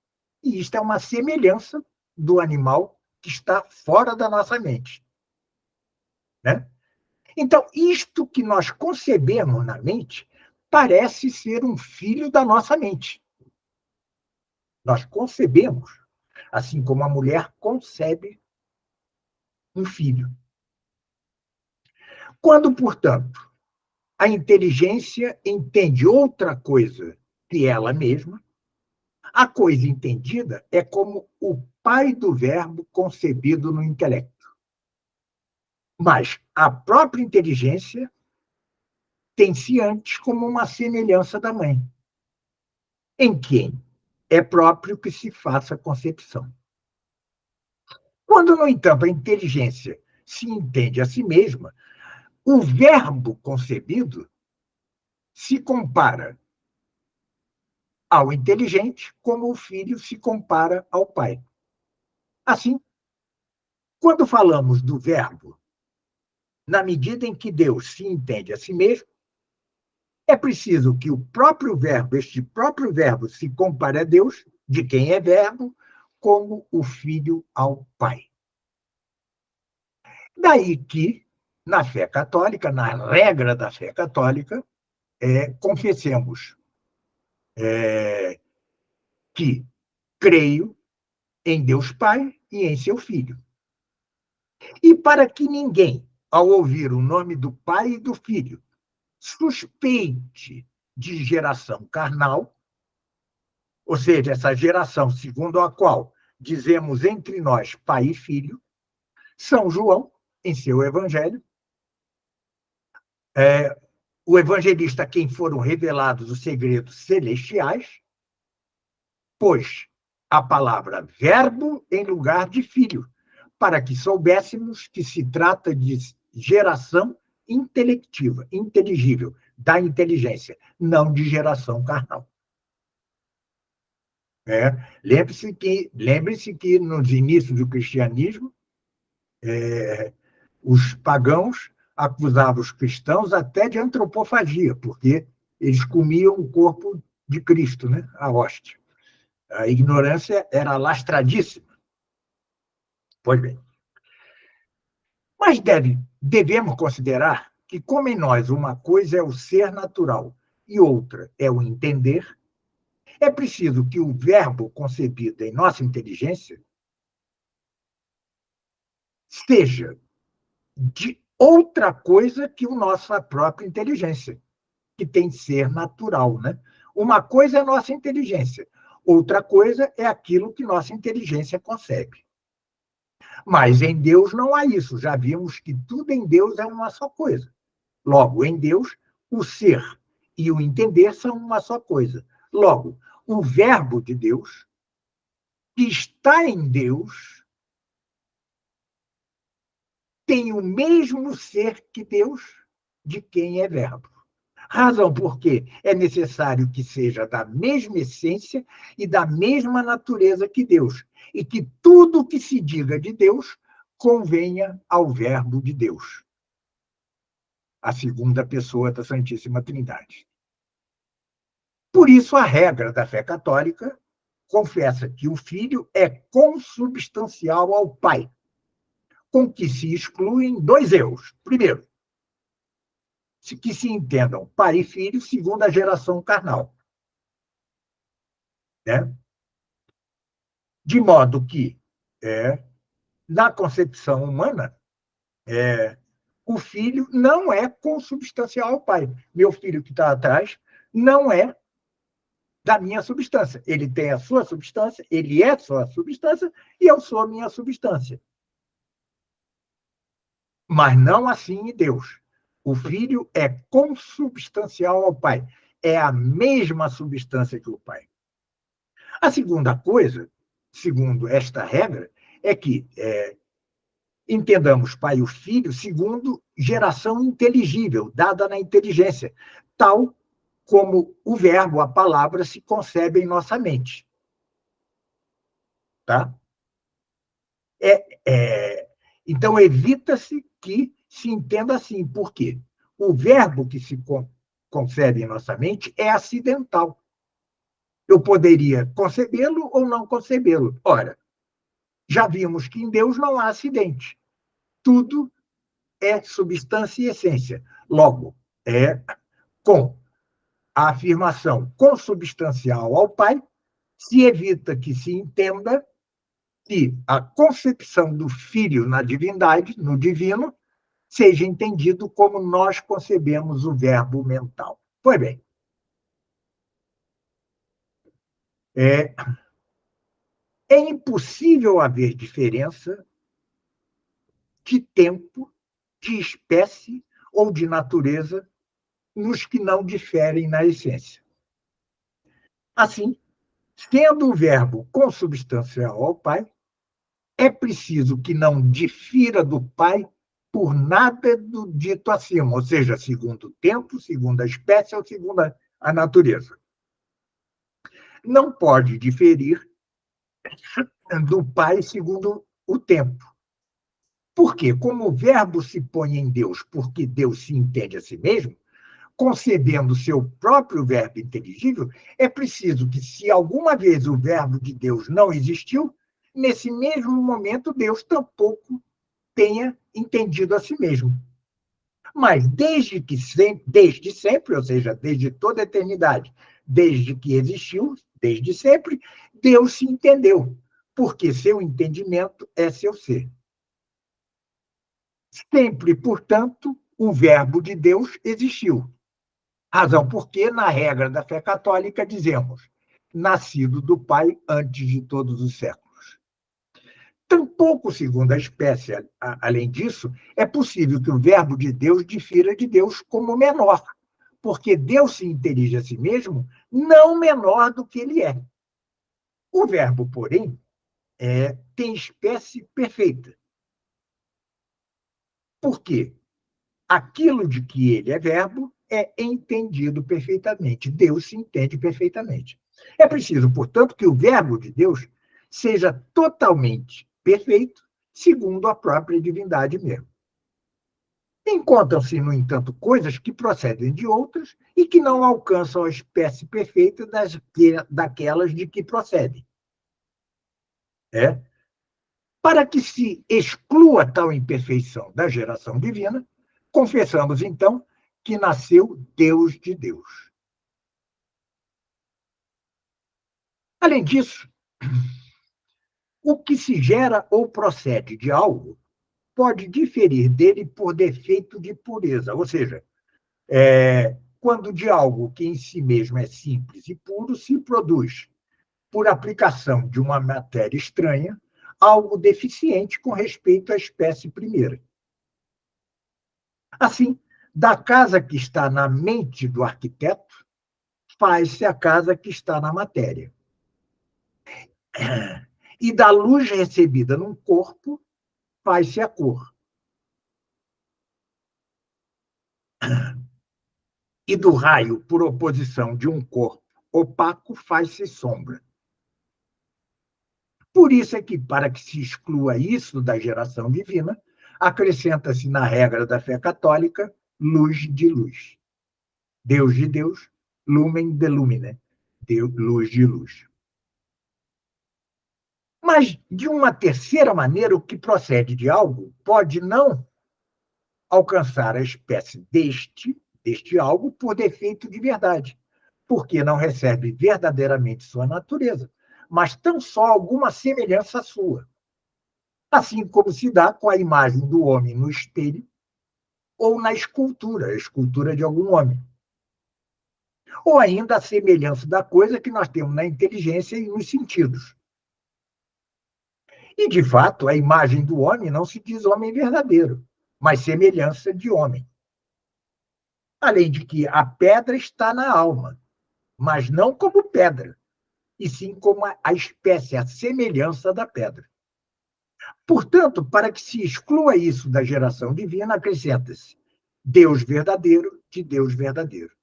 e isto é uma semelhança do animal que está fora da nossa mente, né? Então, isto que nós concebemos na mente parece ser um filho da nossa mente. Nós concebemos, assim como a mulher concebe um filho. Quando, portanto, a inteligência entende outra coisa que ela mesma, a coisa entendida é como o pai do verbo concebido no intelecto. Mas a própria inteligência tem-se antes como uma semelhança da mãe, em quem é próprio que se faça concepção. Quando, no entanto, a inteligência se entende a si mesma, o verbo concebido se compara ao inteligente como o filho se compara ao pai. Assim, quando falamos do verbo, na medida em que Deus se entende a si mesmo, é preciso que o próprio verbo, este próprio verbo, se compare a Deus, de quem é verbo, como o filho ao pai. Daí que, na fé católica, na regra da fé católica, confessemos que creio em Deus Pai e em seu Filho. E para que ninguém, ao ouvir o nome do Pai e do Filho, suspeite de geração carnal, ou seja, essa geração segundo a qual dizemos entre nós Pai e Filho, São João, em seu Evangelho, o evangelista a quem foram revelados os segredos celestiais, pôs a palavra verbo em lugar de filho, para que soubéssemos que se trata de geração intelectiva, inteligível, da inteligência, não de geração carnal. Lembre-se que nos inícios do cristianismo, os pagãos acusavam os cristãos até de antropofagia, porque eles comiam o corpo de Cristo, né? A hóstia. A ignorância era lastradíssima. Pois bem. Mas devemos considerar que, como em nós uma coisa é o ser natural e outra é o entender, é preciso que o verbo concebido em nossa inteligência seja de outra coisa que a nossa própria inteligência, que tem ser natural, né? Uma coisa é a nossa inteligência, outra coisa é aquilo que nossa inteligência concebe. Mas em Deus não há isso. Já vimos que tudo em Deus é uma só coisa. Logo, em Deus, o ser e o entender são uma só coisa. Logo, o verbo de Deus, que está em Deus, tem o mesmo ser que Deus, de quem é verbo. Razão porque é necessário que seja da mesma essência e da mesma natureza que Deus, e que tudo que se diga de Deus convenha ao verbo de Deus, a segunda pessoa da Santíssima Trindade. Por isso, a regra da fé católica confessa que o Filho é consubstancial ao Pai, com que se excluem dois erros. Primeiro, que se entendam pai e filho segundo a geração carnal, né? De modo que, na concepção humana, o filho não é consubstancial ao pai. Meu filho que está atrás não é da minha substância. Ele tem a sua substância, ele é sua substância, e eu sou a minha substância. Mas não assim em Deus. O filho é consubstancial ao pai. É a mesma substância que o pai. A segunda coisa, segundo esta regra, é que entendamos pai e o filho segundo geração inteligível, dada na inteligência, tal como o verbo, a palavra, se concebe em nossa mente. Tá? Então, evita-se que se entenda assim. Por quê? O verbo que se concebe em nossa mente é acidental. Eu poderia concebê-lo ou não concebê-lo. Ora, já vimos que em Deus não há acidente. Tudo é substância e essência. Logo, com a afirmação consubstancial ao Pai, se evita que se entenda que a concepção do Filho na divindade, no divino, seja entendido como nós concebemos o verbo mental. Pois bem, é impossível haver diferença de tempo, de espécie ou de natureza nos que não diferem na essência. Assim, sendo o verbo consubstancial ao Pai, é preciso que não difira do Pai por nada do dito acima, ou seja, segundo o tempo, segundo a espécie ou segundo a natureza. Não pode diferir do Pai segundo o tempo. Por quê? Como o verbo se põe em Deus porque Deus se entende a si mesmo, concebendo seu próprio verbo inteligível, é preciso que, se alguma vez o verbo de Deus não existiu, nesse mesmo momento Deus tampouco tenha entendido a si mesmo. Mas desde sempre, ou seja, desde toda a eternidade, desde que existiu, desde sempre, Deus se entendeu, porque seu entendimento é seu ser. Sempre, portanto, o verbo de Deus existiu. Razão porque, na regra da fé católica, dizemos: nascido do Pai antes de todos os séculos. Tampouco, segundo a espécie, além disso, é possível que o verbo de Deus difira de Deus como menor, porque Deus se intelige a si mesmo não menor do que ele é. O verbo, porém, tem espécie perfeita. Por quê? Aquilo de que ele é verbo é entendido perfeitamente. Deus se entende perfeitamente. É preciso, portanto, que o verbo de Deus seja totalmente perfeito, segundo a própria divindade mesmo. Encontram-se, no entanto, coisas que procedem de outras e que não alcançam a espécie perfeita daquelas de que procedem. Para que se exclua tal imperfeição da geração divina, confessamos, então, que nasceu Deus de Deus. Além disso, o que se gera ou procede de algo pode diferir dele por defeito de pureza, ou seja, quando de algo que em si mesmo é simples e puro se produz, por aplicação de uma matéria estranha, algo deficiente com respeito à espécie primeira. Assim, da casa que está na mente do arquiteto, faz-se a casa que está na matéria. E da luz recebida num corpo, faz-se a cor. E do raio, por oposição de um corpo opaco, faz-se sombra. Por isso é que, para que se exclua isso da geração divina, acrescenta-se na regra da fé católica luz de luz. Deus de Deus, lumen de lumine, luz de luz. Mas, de uma terceira maneira, o que procede de algo pode não alcançar a espécie deste algo por defeito de verdade, porque não recebe verdadeiramente sua natureza, mas tão só alguma semelhança sua. Assim como se dá com a imagem do homem no espelho ou na escultura, a escultura de algum homem. Ou ainda a semelhança da coisa que nós temos na inteligência e nos sentidos. E, de fato, a imagem do homem não se diz homem verdadeiro, mas semelhança de homem. Além de que a pedra está na alma, mas não como pedra, e sim como a espécie, a semelhança da pedra. Portanto, para que se exclua isso da geração divina, acrescenta-se Deus verdadeiro de Deus verdadeiro.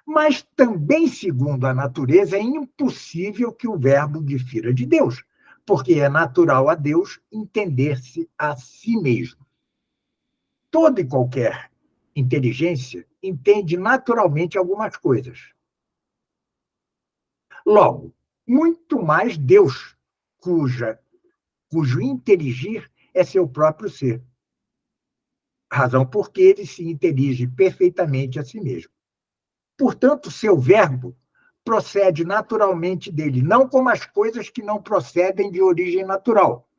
Mas também, segundo a natureza, é impossível que o Verbo difira de Deus, porque é natural a Deus entender-se a si mesmo. Toda e qualquer inteligência entende naturalmente algumas coisas. Logo, muito mais Deus, cujo inteligir é seu próprio ser. Razão porque ele se intelige perfeitamente a si mesmo. Portanto, seu verbo procede naturalmente dele, não como as coisas que não procedem de origem natural.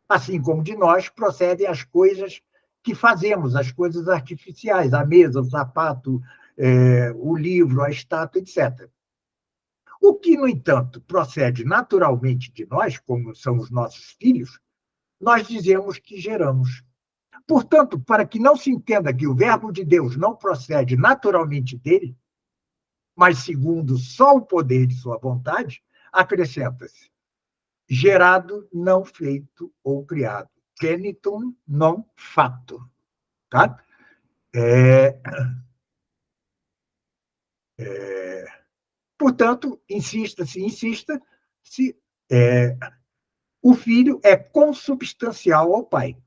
Assim como de nós procedem as coisas que fazemos, as coisas artificiais, a mesa, o sapato, o livro, a estátua, etc. O que, no entanto, procede naturalmente de nós, como são os nossos filhos, nós dizemos que geramos. Portanto, para que não se entenda que o verbo de Deus não procede naturalmente dele, mas segundo só o poder de sua vontade, acrescenta-se gerado, não feito ou criado. Genitum non fato. Tá? Portanto, insista, se o filho é consubstancial ao pai.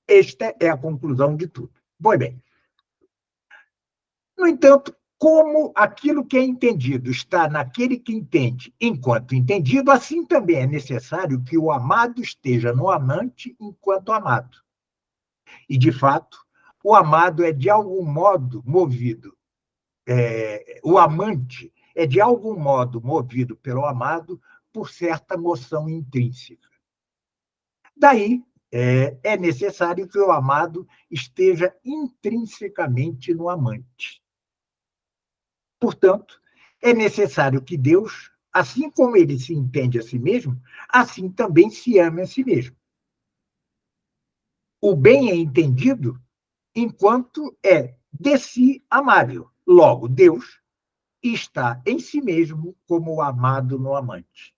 Esta é a conclusão de tudo. Pois bem. No entanto, como aquilo que é entendido está naquele que entende enquanto entendido, assim também é necessário que o amado esteja no amante enquanto amado. E, de fato, o amado é de algum modo movido, o amante é de algum modo movido pelo amado por certa moção intrínseca. Daí, é necessário que o amado esteja intrinsecamente no amante. Portanto, é necessário que Deus, assim como ele se entende a si mesmo, assim também se ame a si mesmo. O bem é entendido enquanto é de si amável. Logo, Deus está em si mesmo como o amado no amante.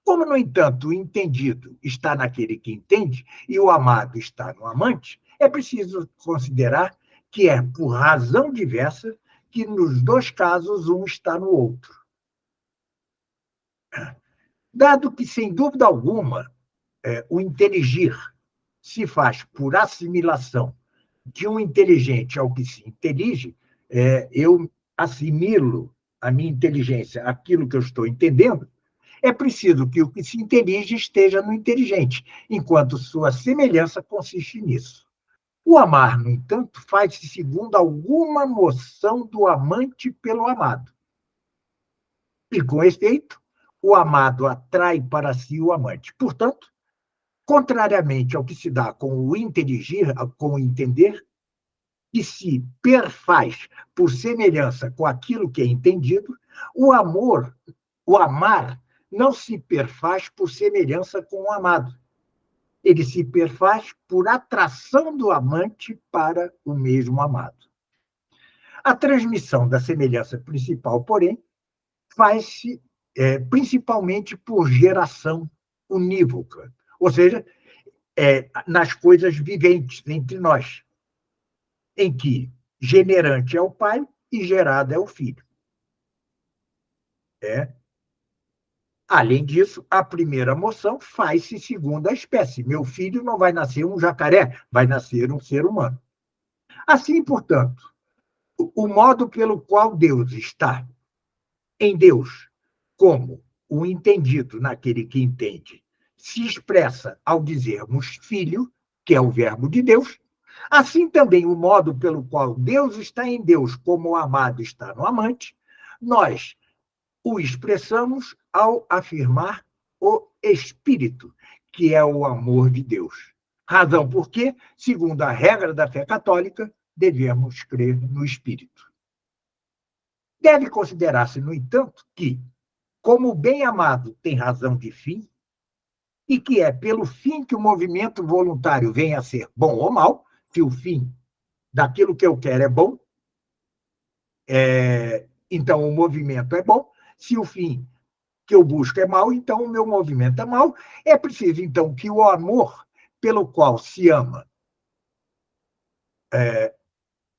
Como, no entanto, o entendido está naquele que entende e o amado está no amante, é preciso considerar que é por razão diversa que nos dois casos um está no outro. Dado que, sem dúvida alguma, o inteligir se faz por assimilação de um inteligente ao que se intelige, eu assimilo a minha inteligência àquilo que eu estou entendendo, é preciso que o que se intelige esteja no inteligente, enquanto sua semelhança consiste nisso. O amar, no entanto, faz-se segundo alguma moção do amante pelo amado. E, com efeito, o amado atrai para si o amante. Portanto, contrariamente ao que se dá com o inteligir, com o entender, que se perfaz por semelhança com aquilo que é entendido, o amar, não se perfaz por semelhança com o amado. Ele se perfaz por atração do amante para o mesmo amado. A transmissão da semelhança principal, porém, faz-se principalmente por geração unívoca, ou seja, nas coisas viventes entre nós, em que generante é o pai e gerado é o filho. Além disso, a primeira moção faz-se segundo a espécie. Meu filho não vai nascer um jacaré, vai nascer um ser humano. Assim, portanto, o modo pelo qual Deus está em Deus, como o entendido naquele que entende, se expressa ao dizermos filho, que é o verbo de Deus, assim também o modo pelo qual Deus está em Deus, como o amado está no amante, nós o expressamos ao afirmar o Espírito, que é o amor de Deus. Razão por que, segundo a regra da fé católica, devemos crer no Espírito. Deve considerar-se, no entanto, que, como o bem-amado tem razão de fim, e que é pelo fim que o movimento voluntário vem a ser bom ou mal, se o fim daquilo que eu quero é bom, então o movimento é bom. Se o fim que eu busco é mal, então o meu movimento é mal. É preciso, então, que o amor pelo qual se ama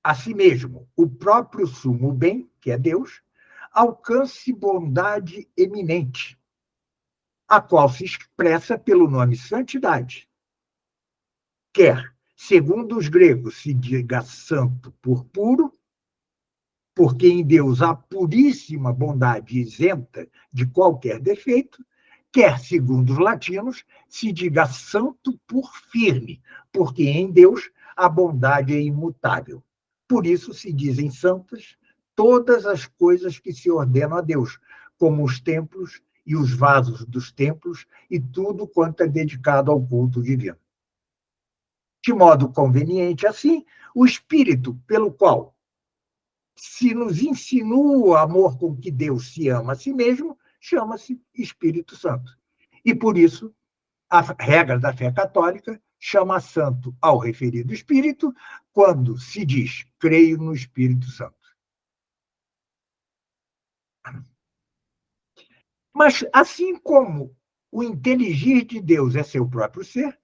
a si mesmo, o próprio sumo bem, que é Deus, alcance bondade eminente, a qual se expressa pelo nome santidade. Quer, segundo os gregos, se diga santo por puro, porque em Deus há puríssima bondade isenta de qualquer defeito, quer, segundo os latinos, se diga santo por firme, porque em Deus a bondade é imutável. Por isso se dizem santas todas as coisas que se ordenam a Deus, como os templos e os vasos dos templos e tudo quanto é dedicado ao culto divino. De modo conveniente, assim, o espírito pelo qual se nos insinua o amor com que Deus se ama a si mesmo, chama-se Espírito Santo. E por isso, a regra da fé católica chama santo ao referido Espírito quando se diz creio no Espírito Santo. Mas, assim como o inteligir de Deus é seu próprio ser,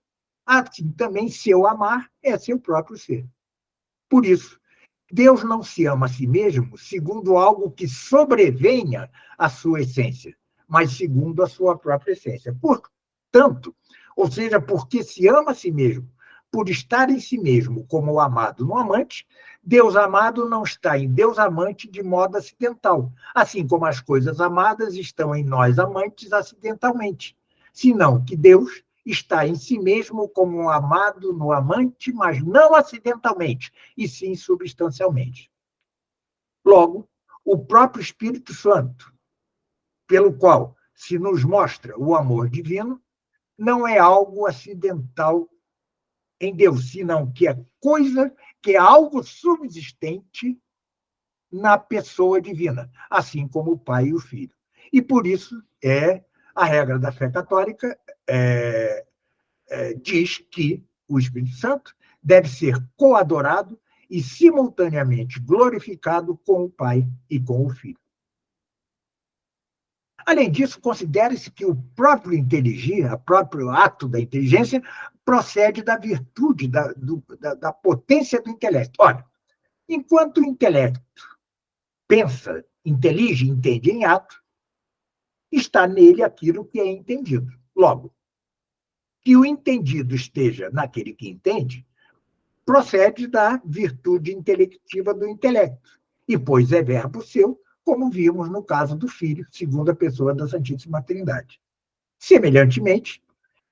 assim também seu amar é seu próprio ser. Por isso, Deus não se ama a si mesmo segundo algo que sobrevenha à sua essência, mas segundo a sua própria essência. Portanto, ou seja, porque se ama a si mesmo, por estar em si mesmo como o amado no amante, Deus amado não está em Deus amante de modo acidental, assim como as coisas amadas estão em nós amantes acidentalmente, senão que Deus está em si mesmo como um amado no amante, mas não acidentalmente, e sim substancialmente. Logo, o próprio Espírito Santo, pelo qual se nos mostra o amor divino, não é algo acidental em Deus, senão que é coisa, que é algo subsistente na pessoa divina, assim como o Pai e o Filho. E por isso a regra da fé católica diz que o Espírito Santo deve ser coadorado e simultaneamente glorificado com o Pai e com o Filho. Além disso, considere-se que o próprio inteligir, o próprio ato da inteligência, procede da virtude, da potência do intelecto. Ora, enquanto o intelecto pensa, intelige, entende em ato, está nele aquilo que é entendido. Logo, que o entendido esteja naquele que entende, procede da virtude intelectiva do intelecto, e pois é verbo seu, como vimos no caso do Filho, segunda pessoa da Santíssima Trindade. Semelhantemente,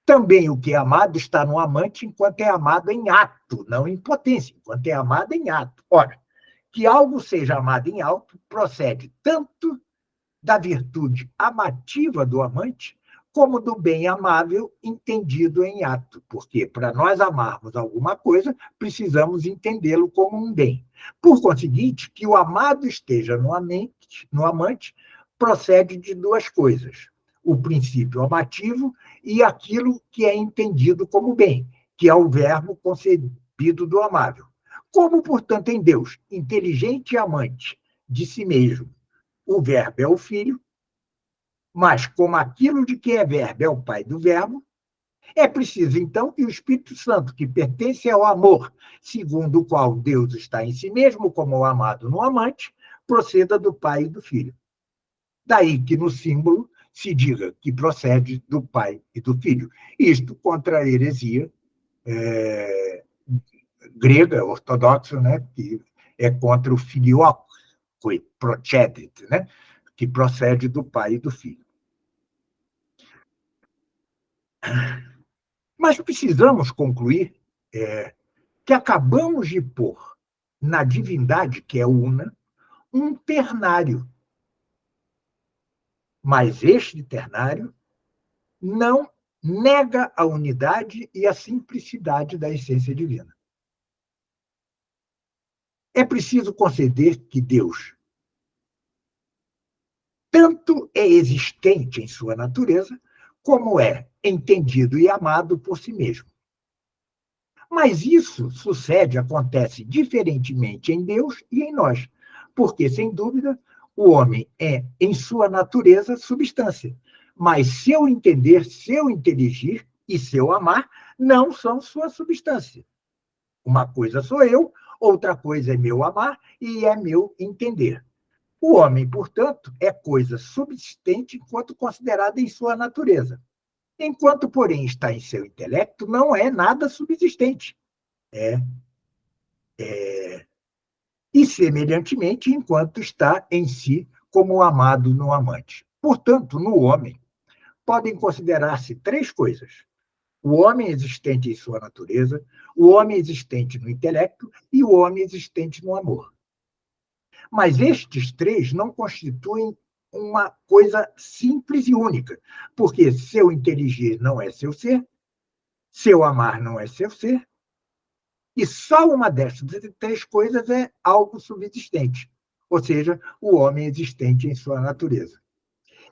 também o que é amado está no amante enquanto é amado em ato, não em potência, enquanto é amado em ato. Ora, que algo seja amado em alto procede tanto da virtude amativa do amante, como do bem amável entendido em ato, porque para nós amarmos alguma coisa, precisamos entendê-lo como um bem. Por conseguinte, que o amado esteja no amante procede de duas coisas: o princípio amativo e aquilo que é entendido como bem, que é o verbo concebido do amável. Como, portanto, em Deus, inteligente e amante de si mesmo, o verbo é o filho, mas como aquilo de que é verbo é o pai do verbo, é preciso, então, que o Espírito Santo, que pertence ao amor, segundo o qual Deus está em si mesmo, como o amado no amante, proceda do pai e do filho. Daí que no símbolo se diga que procede do pai e do filho. Isto contra a heresia grega, ortodoxa, né, que é contra o filioque, procedit, né, que procede do pai e do filho. Mas precisamos concluir que acabamos de pôr na divindade, que é una, um ternário, Mas este ternário não nega a unidade e a simplicidade da essência divina. É preciso conceder que Deus tanto é existente em sua natureza, como é entendido e amado por si mesmo. Mas isso acontece diferentemente em Deus e em nós, porque, sem dúvida, o homem é, em sua natureza, substância. Mas seu entender, seu inteligir e seu amar não são sua substância. Uma coisa sou eu, outra coisa é meu amar e é meu entender. O homem, portanto, é coisa subsistente enquanto considerada em sua natureza. Enquanto, porém, está em seu intelecto, não é nada subsistente. É, e, semelhantemente, enquanto está em si como o amado no amante. Portanto, no homem, podem considerar-se três coisas: o homem existente em sua natureza, o homem existente no intelecto e o homem existente no amor. Mas estes três não constituem uma coisa simples e única, porque seu inteligir não é seu ser, seu amar não é seu ser, e só uma destas três coisas é algo subsistente, ou seja, o homem existente em sua natureza.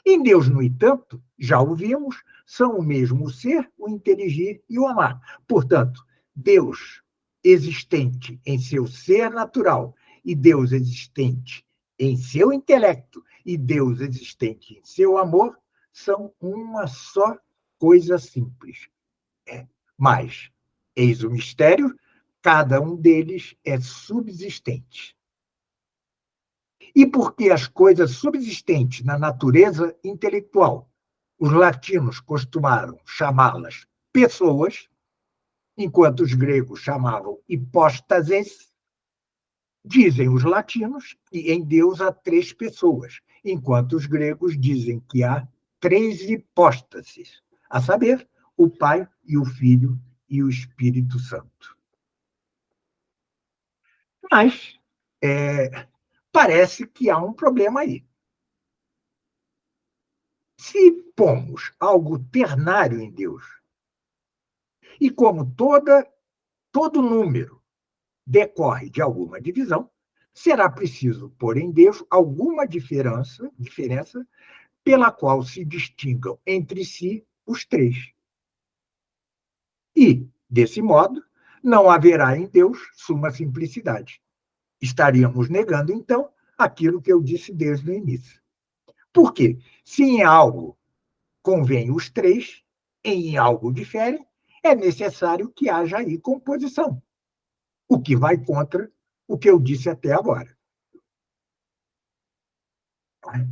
Em Deus, no entanto, já o vimos, são o mesmo o ser, o inteligir e o amar. Portanto, Deus existente em seu ser natural e Deus existente em seu intelecto e Deus existente em seu amor são uma só coisa simples. Mas, eis o mistério, cada um deles é subsistente. E porque as coisas subsistentes na natureza intelectual, os latinos costumaram chamá-las pessoas, enquanto os gregos chamavam hipóstases, dizem os latinos que em Deus há três pessoas, enquanto os gregos dizem que há três hipóstases, a saber, o Pai e o Filho e o Espírito Santo. Mas parece que há um problema aí. Se pomos algo ternário em Deus, e como todo número decorre de alguma divisão, será preciso pôr em Deus alguma diferença pela qual se distingam entre si os três. E, desse modo, não haverá em Deus suma simplicidade. Estaríamos negando, então, aquilo que eu disse desde o início. Por quê? Se em algo convém os três, em algo difere, é necessário que haja aí composição, o que vai contra o que eu disse até agora.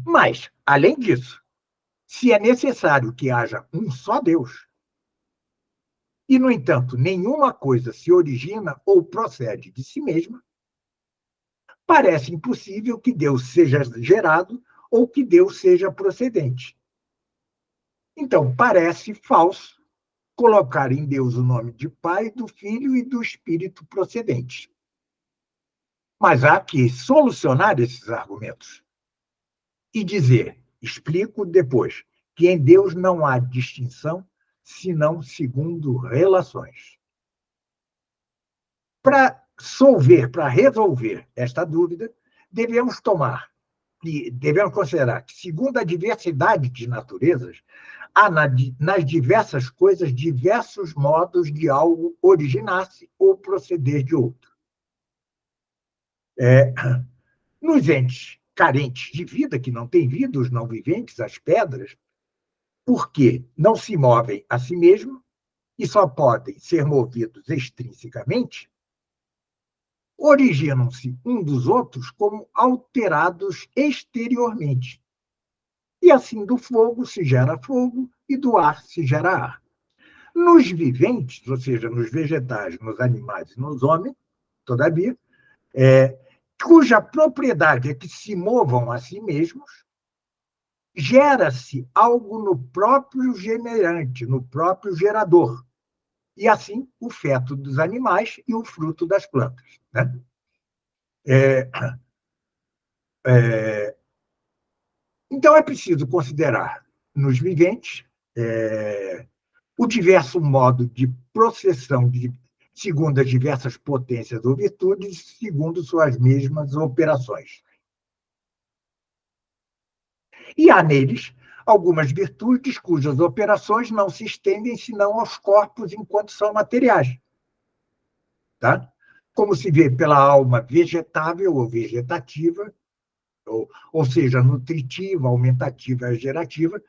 Mas, além disso, se é necessário que haja um só Deus, e, no entanto, nenhuma coisa se origina ou procede de si mesma, parece impossível que Deus seja gerado ou que Deus seja procedente. Então, parece falso colocar em Deus o nome de Pai, do Filho e do Espírito procedente. Mas há que solucionar esses argumentos e dizer, explico depois, que em Deus não há distinção, senão segundo relações. Para resolver esta dúvida, devemos considerar que, segundo a diversidade de naturezas, há nas diversas coisas diversos modos de algo originar-se ou proceder de outro. Nos entes carentes de vida, que não têm vida, os não viventes, as pedras, porque não se movem a si mesmos e só podem ser movidos extrinsecamente, originam-se um dos outros como alterados exteriormente. E assim do fogo se gera fogo e do ar se gera ar. Nos viventes, ou seja, nos vegetais, nos animais e nos homens, todavia, cuja propriedade é que se movam a si mesmos, gera-se algo no próprio generante, no próprio gerador. E assim, o feto dos animais e o fruto das plantas. Né? Então, é preciso considerar nos viventes o diverso modo de processão segundo as diversas potências ou virtudes, segundo suas mesmas operações. E há neles algumas virtudes cujas operações não se estendem senão aos corpos enquanto são materiais. Tá? Como se vê pela alma vegetável ou vegetativa, ou seja, nutritiva, aumentativa e gerativa,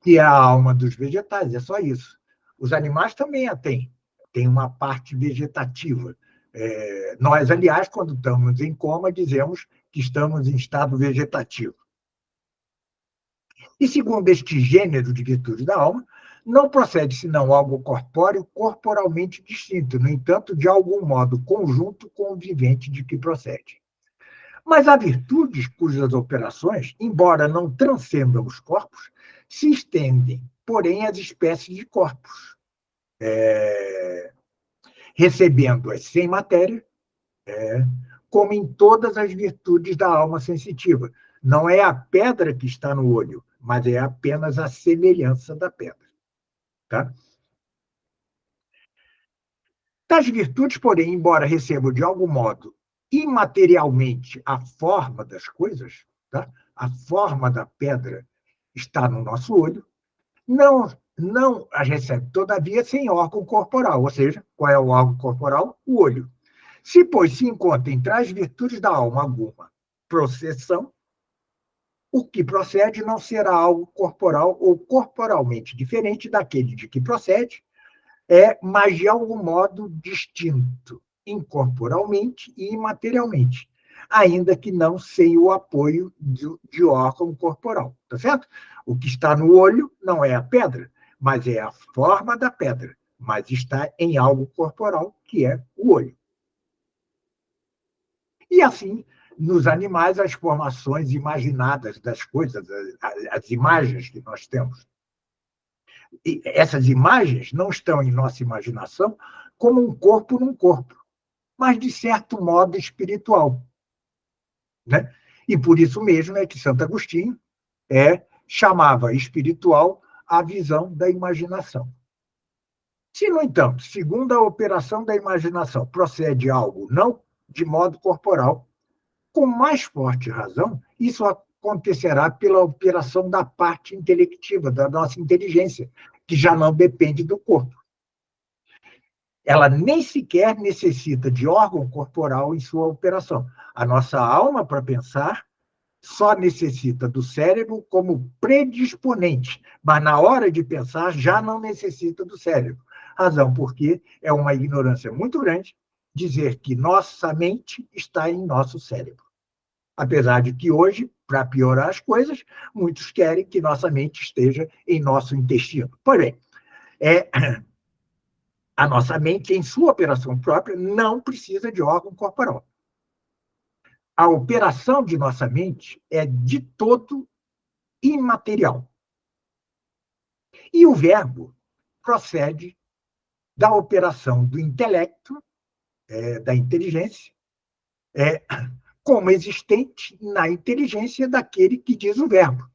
que é a alma dos vegetais, é só isso. Os animais também a têm, tem uma parte vegetativa. Nós, aliás, quando estamos em coma, dizemos que estamos em estado vegetativo. E, segundo este gênero de virtude da alma, não procede senão algo corpóreo corporalmente distinto, no entanto, de algum modo conjunto com o vivente de que procede. Mas há virtudes cujas operações, embora não transcendam os corpos, se estendem, porém, às espécies de corpos, recebendo-as sem matéria, como em todas as virtudes da alma sensitiva. Não é a pedra que está no olho, mas é apenas a semelhança da pedra. Tá? Tais virtudes, porém, embora recebam de algum modo imaterialmente a forma das coisas, tá? A forma da pedra está no nosso olho, não as recebe, todavia, sem órgão corporal. Ou seja, qual é o órgão corporal? O olho. Se, pois, se encontra entre as virtudes da alma alguma processão, o que procede não será algo corporal ou corporalmente diferente daquele de que procede, mas de algum modo distinto, incorporalmente e imaterialmente, ainda que não sem o apoio de órgão corporal, tá certo? O que está no olho não é a pedra, mas é a forma da pedra, mas está em algo corporal, que é o olho. E assim, nos animais, as formações imaginadas das coisas, as imagens que nós temos, e essas imagens não estão em nossa imaginação como um corpo num corpo, mas de certo modo espiritual. Né? E por isso mesmo é que Santo Agostinho chamava espiritual a visão da imaginação. Se, no entanto, segundo a operação da imaginação, procede algo não de modo corporal, com mais forte razão, isso acontecerá pela operação da parte intelectiva, da nossa inteligência, que já não depende do corpo. Ela nem sequer necessita de órgão corporal em sua operação. A nossa alma, para pensar, só necessita do cérebro como predisponente, mas na hora de pensar já não necessita do cérebro. Razão porque é uma ignorância muito grande dizer que nossa mente está em nosso cérebro. Apesar de que hoje, para piorar as coisas, muitos querem que nossa mente esteja em nosso intestino. Pois bem, a nossa mente, em sua operação própria, não precisa de órgão corporal. A operação de nossa mente é de todo imaterial. E o verbo procede da operação do intelecto, da inteligência, como existente na inteligência daquele que diz o verbo.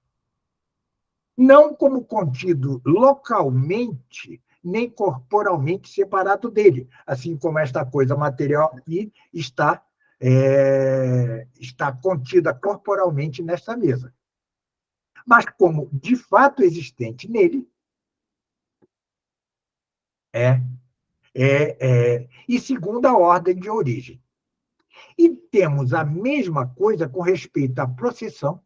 Não como contido localmente, nem corporalmente separado dele, assim como esta coisa material aqui está contida corporalmente nesta mesa. Mas como de fato existente nele, e segundo a ordem de origem. E temos a mesma coisa com respeito à processão,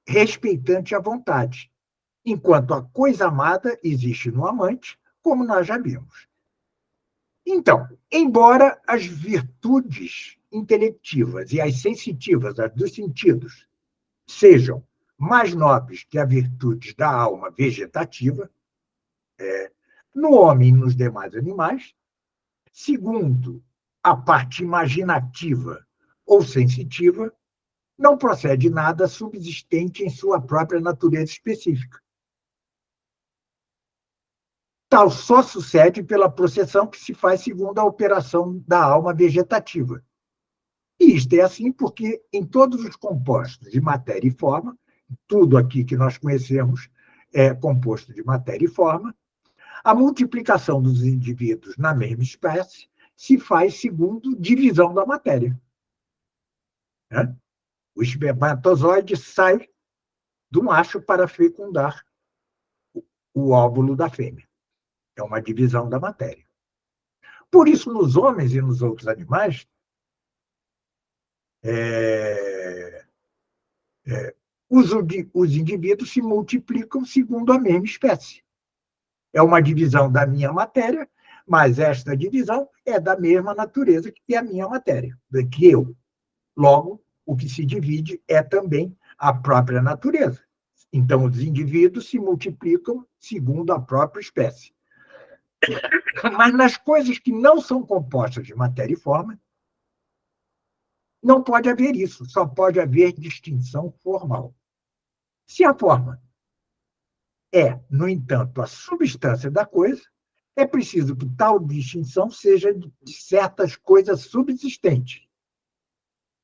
respeitante à vontade, enquanto a coisa amada existe no amante, como nós já vimos. Então, embora as virtudes intelectivas e as sensitivas, as dos sentidos, sejam mais nobres que as virtudes da alma vegetativa, no homem e nos demais animais, segundo a parte imaginativa ou sensitiva, não procede nada subsistente em sua própria natureza específica. Tal só sucede pela processão que se faz segundo a operação da alma vegetativa. E isto é assim porque em todos os compostos de matéria e forma, tudo aqui que nós conhecemos é composto de matéria e forma, a multiplicação dos indivíduos na mesma espécie se faz segundo divisão da matéria. Né? O espermatozoide sai do macho para fecundar o óvulo da fêmea. É uma divisão da matéria. Por isso, nos homens e nos outros animais, os indivíduos se multiplicam segundo a mesma espécie. É uma divisão da minha matéria, mas esta divisão é da mesma natureza que a minha matéria, que eu. Logo, o que se divide é também a própria natureza. Então, os indivíduos se multiplicam segundo a própria espécie. Mas nas coisas que não são compostas de matéria e forma, não pode haver isso, só pode haver distinção formal. Se a forma é, no entanto, a substância da coisa, é preciso que tal distinção seja de certas coisas subsistentes.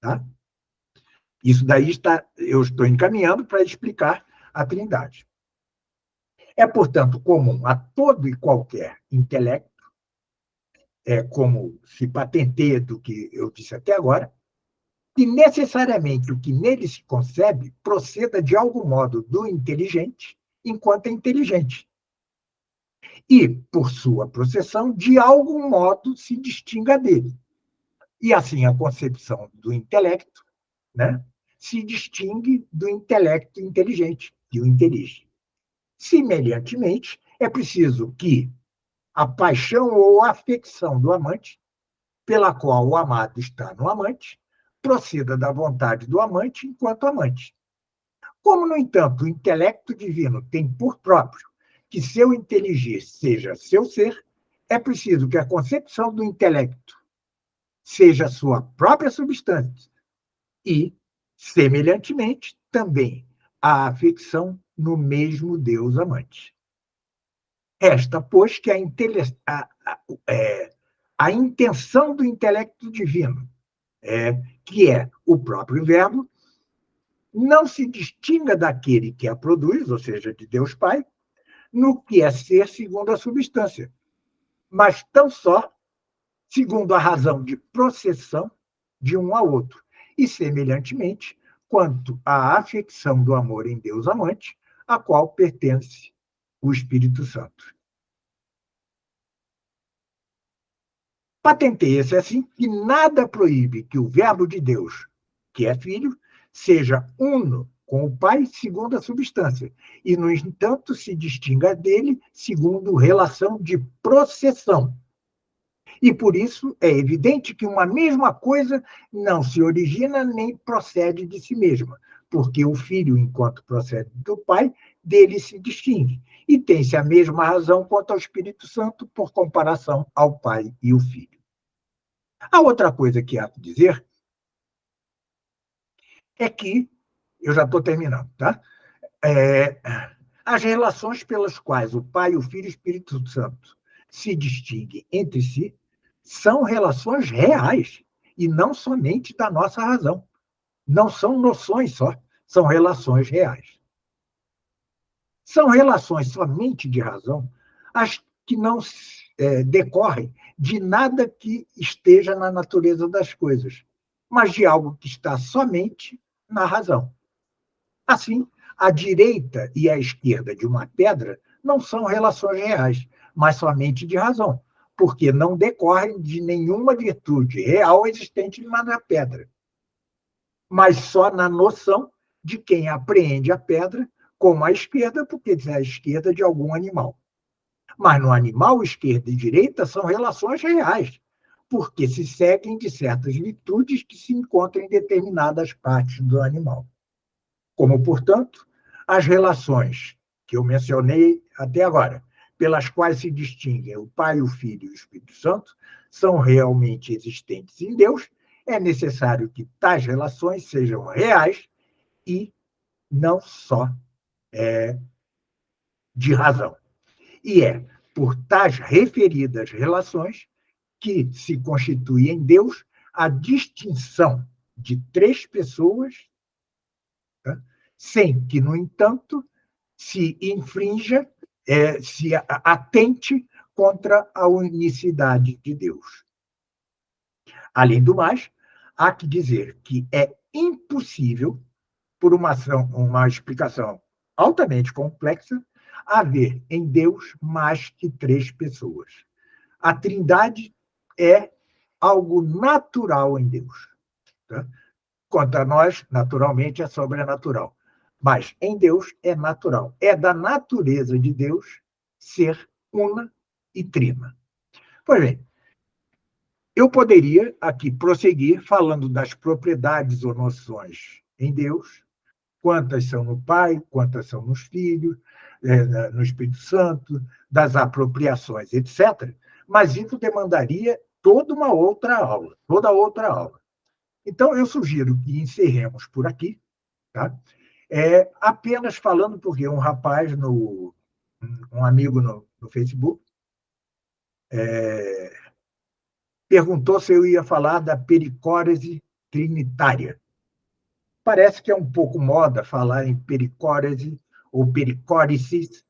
Tá? Isso daí eu estou encaminhando para explicar a Trindade. É, portanto, comum a todo e qualquer intelecto, como se patenteia do que eu disse até agora, que necessariamente o que nele se concebe proceda de algum modo do inteligente, enquanto é inteligente. E, por sua processão, de algum modo se distinga dele. E assim a concepção do intelecto, né, se distingue do intelecto inteligente, que o intelige. Semelhantemente, é preciso que a paixão ou a afecção do amante, pela qual o amado está no amante, proceda da vontade do amante enquanto amante. Como, no entanto, o intelecto divino tem por próprio que seu inteligir seja seu ser, é preciso que a concepção do intelecto seja sua própria substância e, semelhantemente, também a afecção no mesmo Deus amante. Resta, pois, que a intenção do intelecto divino, que é o próprio Verbo, não se distinga daquele que a produz, ou seja, de Deus Pai, no que é ser segundo a substância, mas tão só segundo a razão de processão de um ao outro, e, semelhantemente, quanto à afecção do amor em Deus amante, a qual pertence o Espírito Santo. Patenteia-se assim que nada proíbe que o Verbo de Deus, que é Filho, seja uno com o Pai segundo a substância, e, no entanto, se distinga dele segundo relação de processão. E, por isso, é evidente que uma mesma coisa não se origina nem procede de si mesma, porque o Filho, enquanto procede do Pai, dele se distingue, e tem-se a mesma razão quanto ao Espírito Santo por comparação ao Pai e o Filho. A outra coisa que há que dizer é que, eu já estou terminando, tá? As relações pelas quais o Pai, o Filho e o Espírito Santo se distinguem entre si são relações reais e não somente da nossa razão. Não são noções só, são relações reais. São relações somente de razão as que não decorrem de nada que esteja na natureza das coisas, mas de algo que está somente na razão. Assim, a direita e a esquerda de uma pedra não são relações reais, mas somente de razão, porque não decorrem de nenhuma virtude real existente na pedra, mas só na noção de quem apreende a pedra como a esquerda, porque é a esquerda de algum animal. Mas no animal, esquerda e direita são relações reais, porque se seguem de certas virtudes que se encontram em determinadas partes do animal. Como, portanto, as relações que eu mencionei até agora, pelas quais se distinguem o Pai, o Filho e o Espírito Santo, são realmente existentes em Deus, é necessário que tais relações sejam reais e não só de razão. E é por tais referidas relações que se constitui em Deus a distinção de três pessoas, tá? Sem que, no entanto, se infrinja, se atente contra a unicidade de Deus. Além do mais, há que dizer que é impossível, por uma explicação altamente complexa, haver em Deus mais que três pessoas. A Trindade é algo natural em Deus. Tá? Quanto a nós, naturalmente, é sobrenatural. Mas em Deus é natural. É da natureza de Deus ser una e trina. Pois bem, eu poderia aqui prosseguir falando das propriedades ou noções em Deus, quantas são no Pai, quantas são nos Filhos, no Espírito Santo, das apropriações, etc. Mas isso demandaria toda outra aula. Então, eu sugiro que encerremos por aqui, tá? Apenas falando, porque um rapaz, um amigo no Facebook, perguntou se eu ia falar da pericórese trinitária. Parece que é um pouco moda falar em pericórese ou pericóresis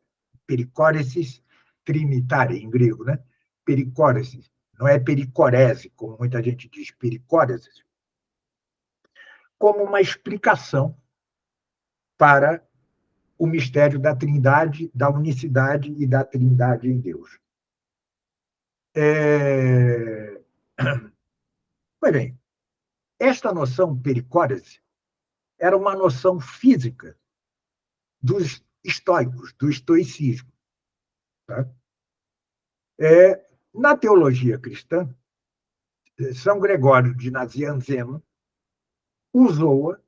trinitária, em grego, né? Pericórese. Não é pericorese, como muita gente diz, pericórese, como uma explicação para o mistério da Trindade, da unicidade e da Trindade em Deus. Pois bem, esta noção pericórese era uma noção física dos estoicos, do estoicismo. Tá? Na teologia cristã, São Gregório de Nazianzeno usou-a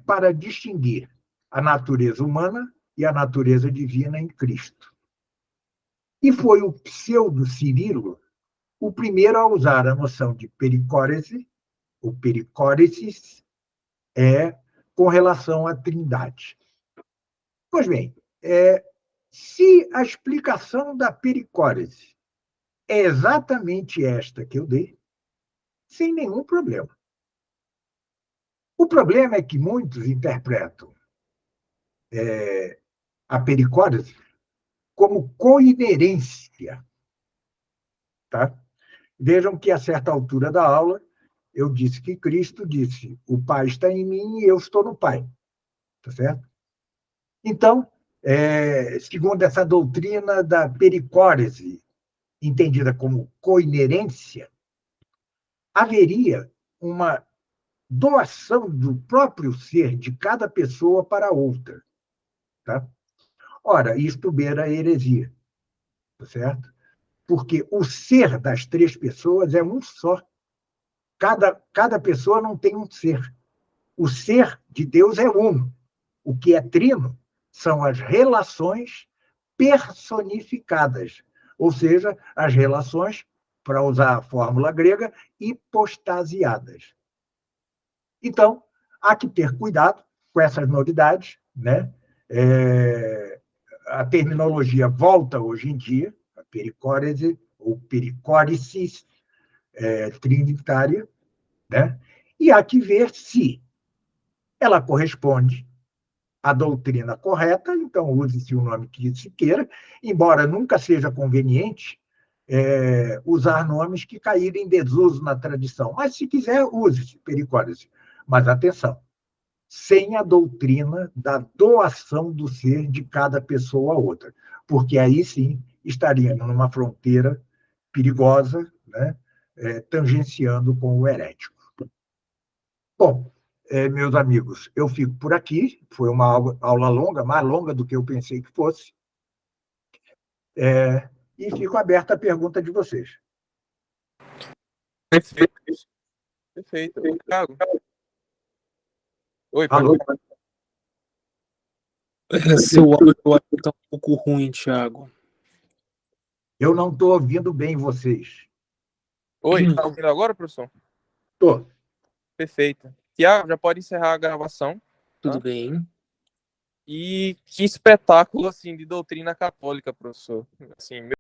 para distinguir a natureza humana e a natureza divina em Cristo. E foi o pseudo-Cirilo o primeiro a usar a noção de pericórese, ou pericóresis, com relação à Trindade. Pois bem, se a explicação da pericórese é exatamente esta que eu dei, sem nenhum problema. O problema é que muitos interpretam a pericórese como coinerência. Tá? Vejam que, a certa altura da aula, eu disse que Cristo disse: o Pai está em mim e eu estou no Pai. Tá certo? Então, segundo essa doutrina da pericórese, entendida como coinerência, haveria uma doação do próprio ser de cada pessoa para outra. Tá? Ora, isto beira a heresia, tá certo? Porque o ser das três pessoas é um só. Cada pessoa não tem um ser. O ser de Deus é um. O que é trino são as relações personificadas, ou seja, as relações, para usar a fórmula grega, hipostasiadas. Então, há que ter cuidado com essas novidades, né? A terminologia volta hoje em dia, a pericórese ou pericóresis trinitária, né? E há que ver se ela corresponde à doutrina correta, então use-se o nome que se queira, embora nunca seja conveniente usar nomes que caíram em desuso na tradição. Mas, se quiser, use-se pericórese. Mas, atenção, sem a doutrina da doação do ser de cada pessoa a outra, porque aí sim estaríamos numa fronteira perigosa, né, tangenciando com o herético. Bom, meus amigos, eu fico por aqui. Foi uma aula longa, mais longa do que eu pensei que fosse, e fico aberto à pergunta de vocês. Perfeito. Perfeito. Thiago. Oi, Alô? Seu áudio está um pouco ruim, Thiago. Eu não estou ouvindo bem vocês. Oi, está ouvindo agora, professor? Estou. Perfeito. Thiago, já pode encerrar a gravação. Tá? Tudo bem. E que espetáculo, assim, de doutrina católica, professor. Assim,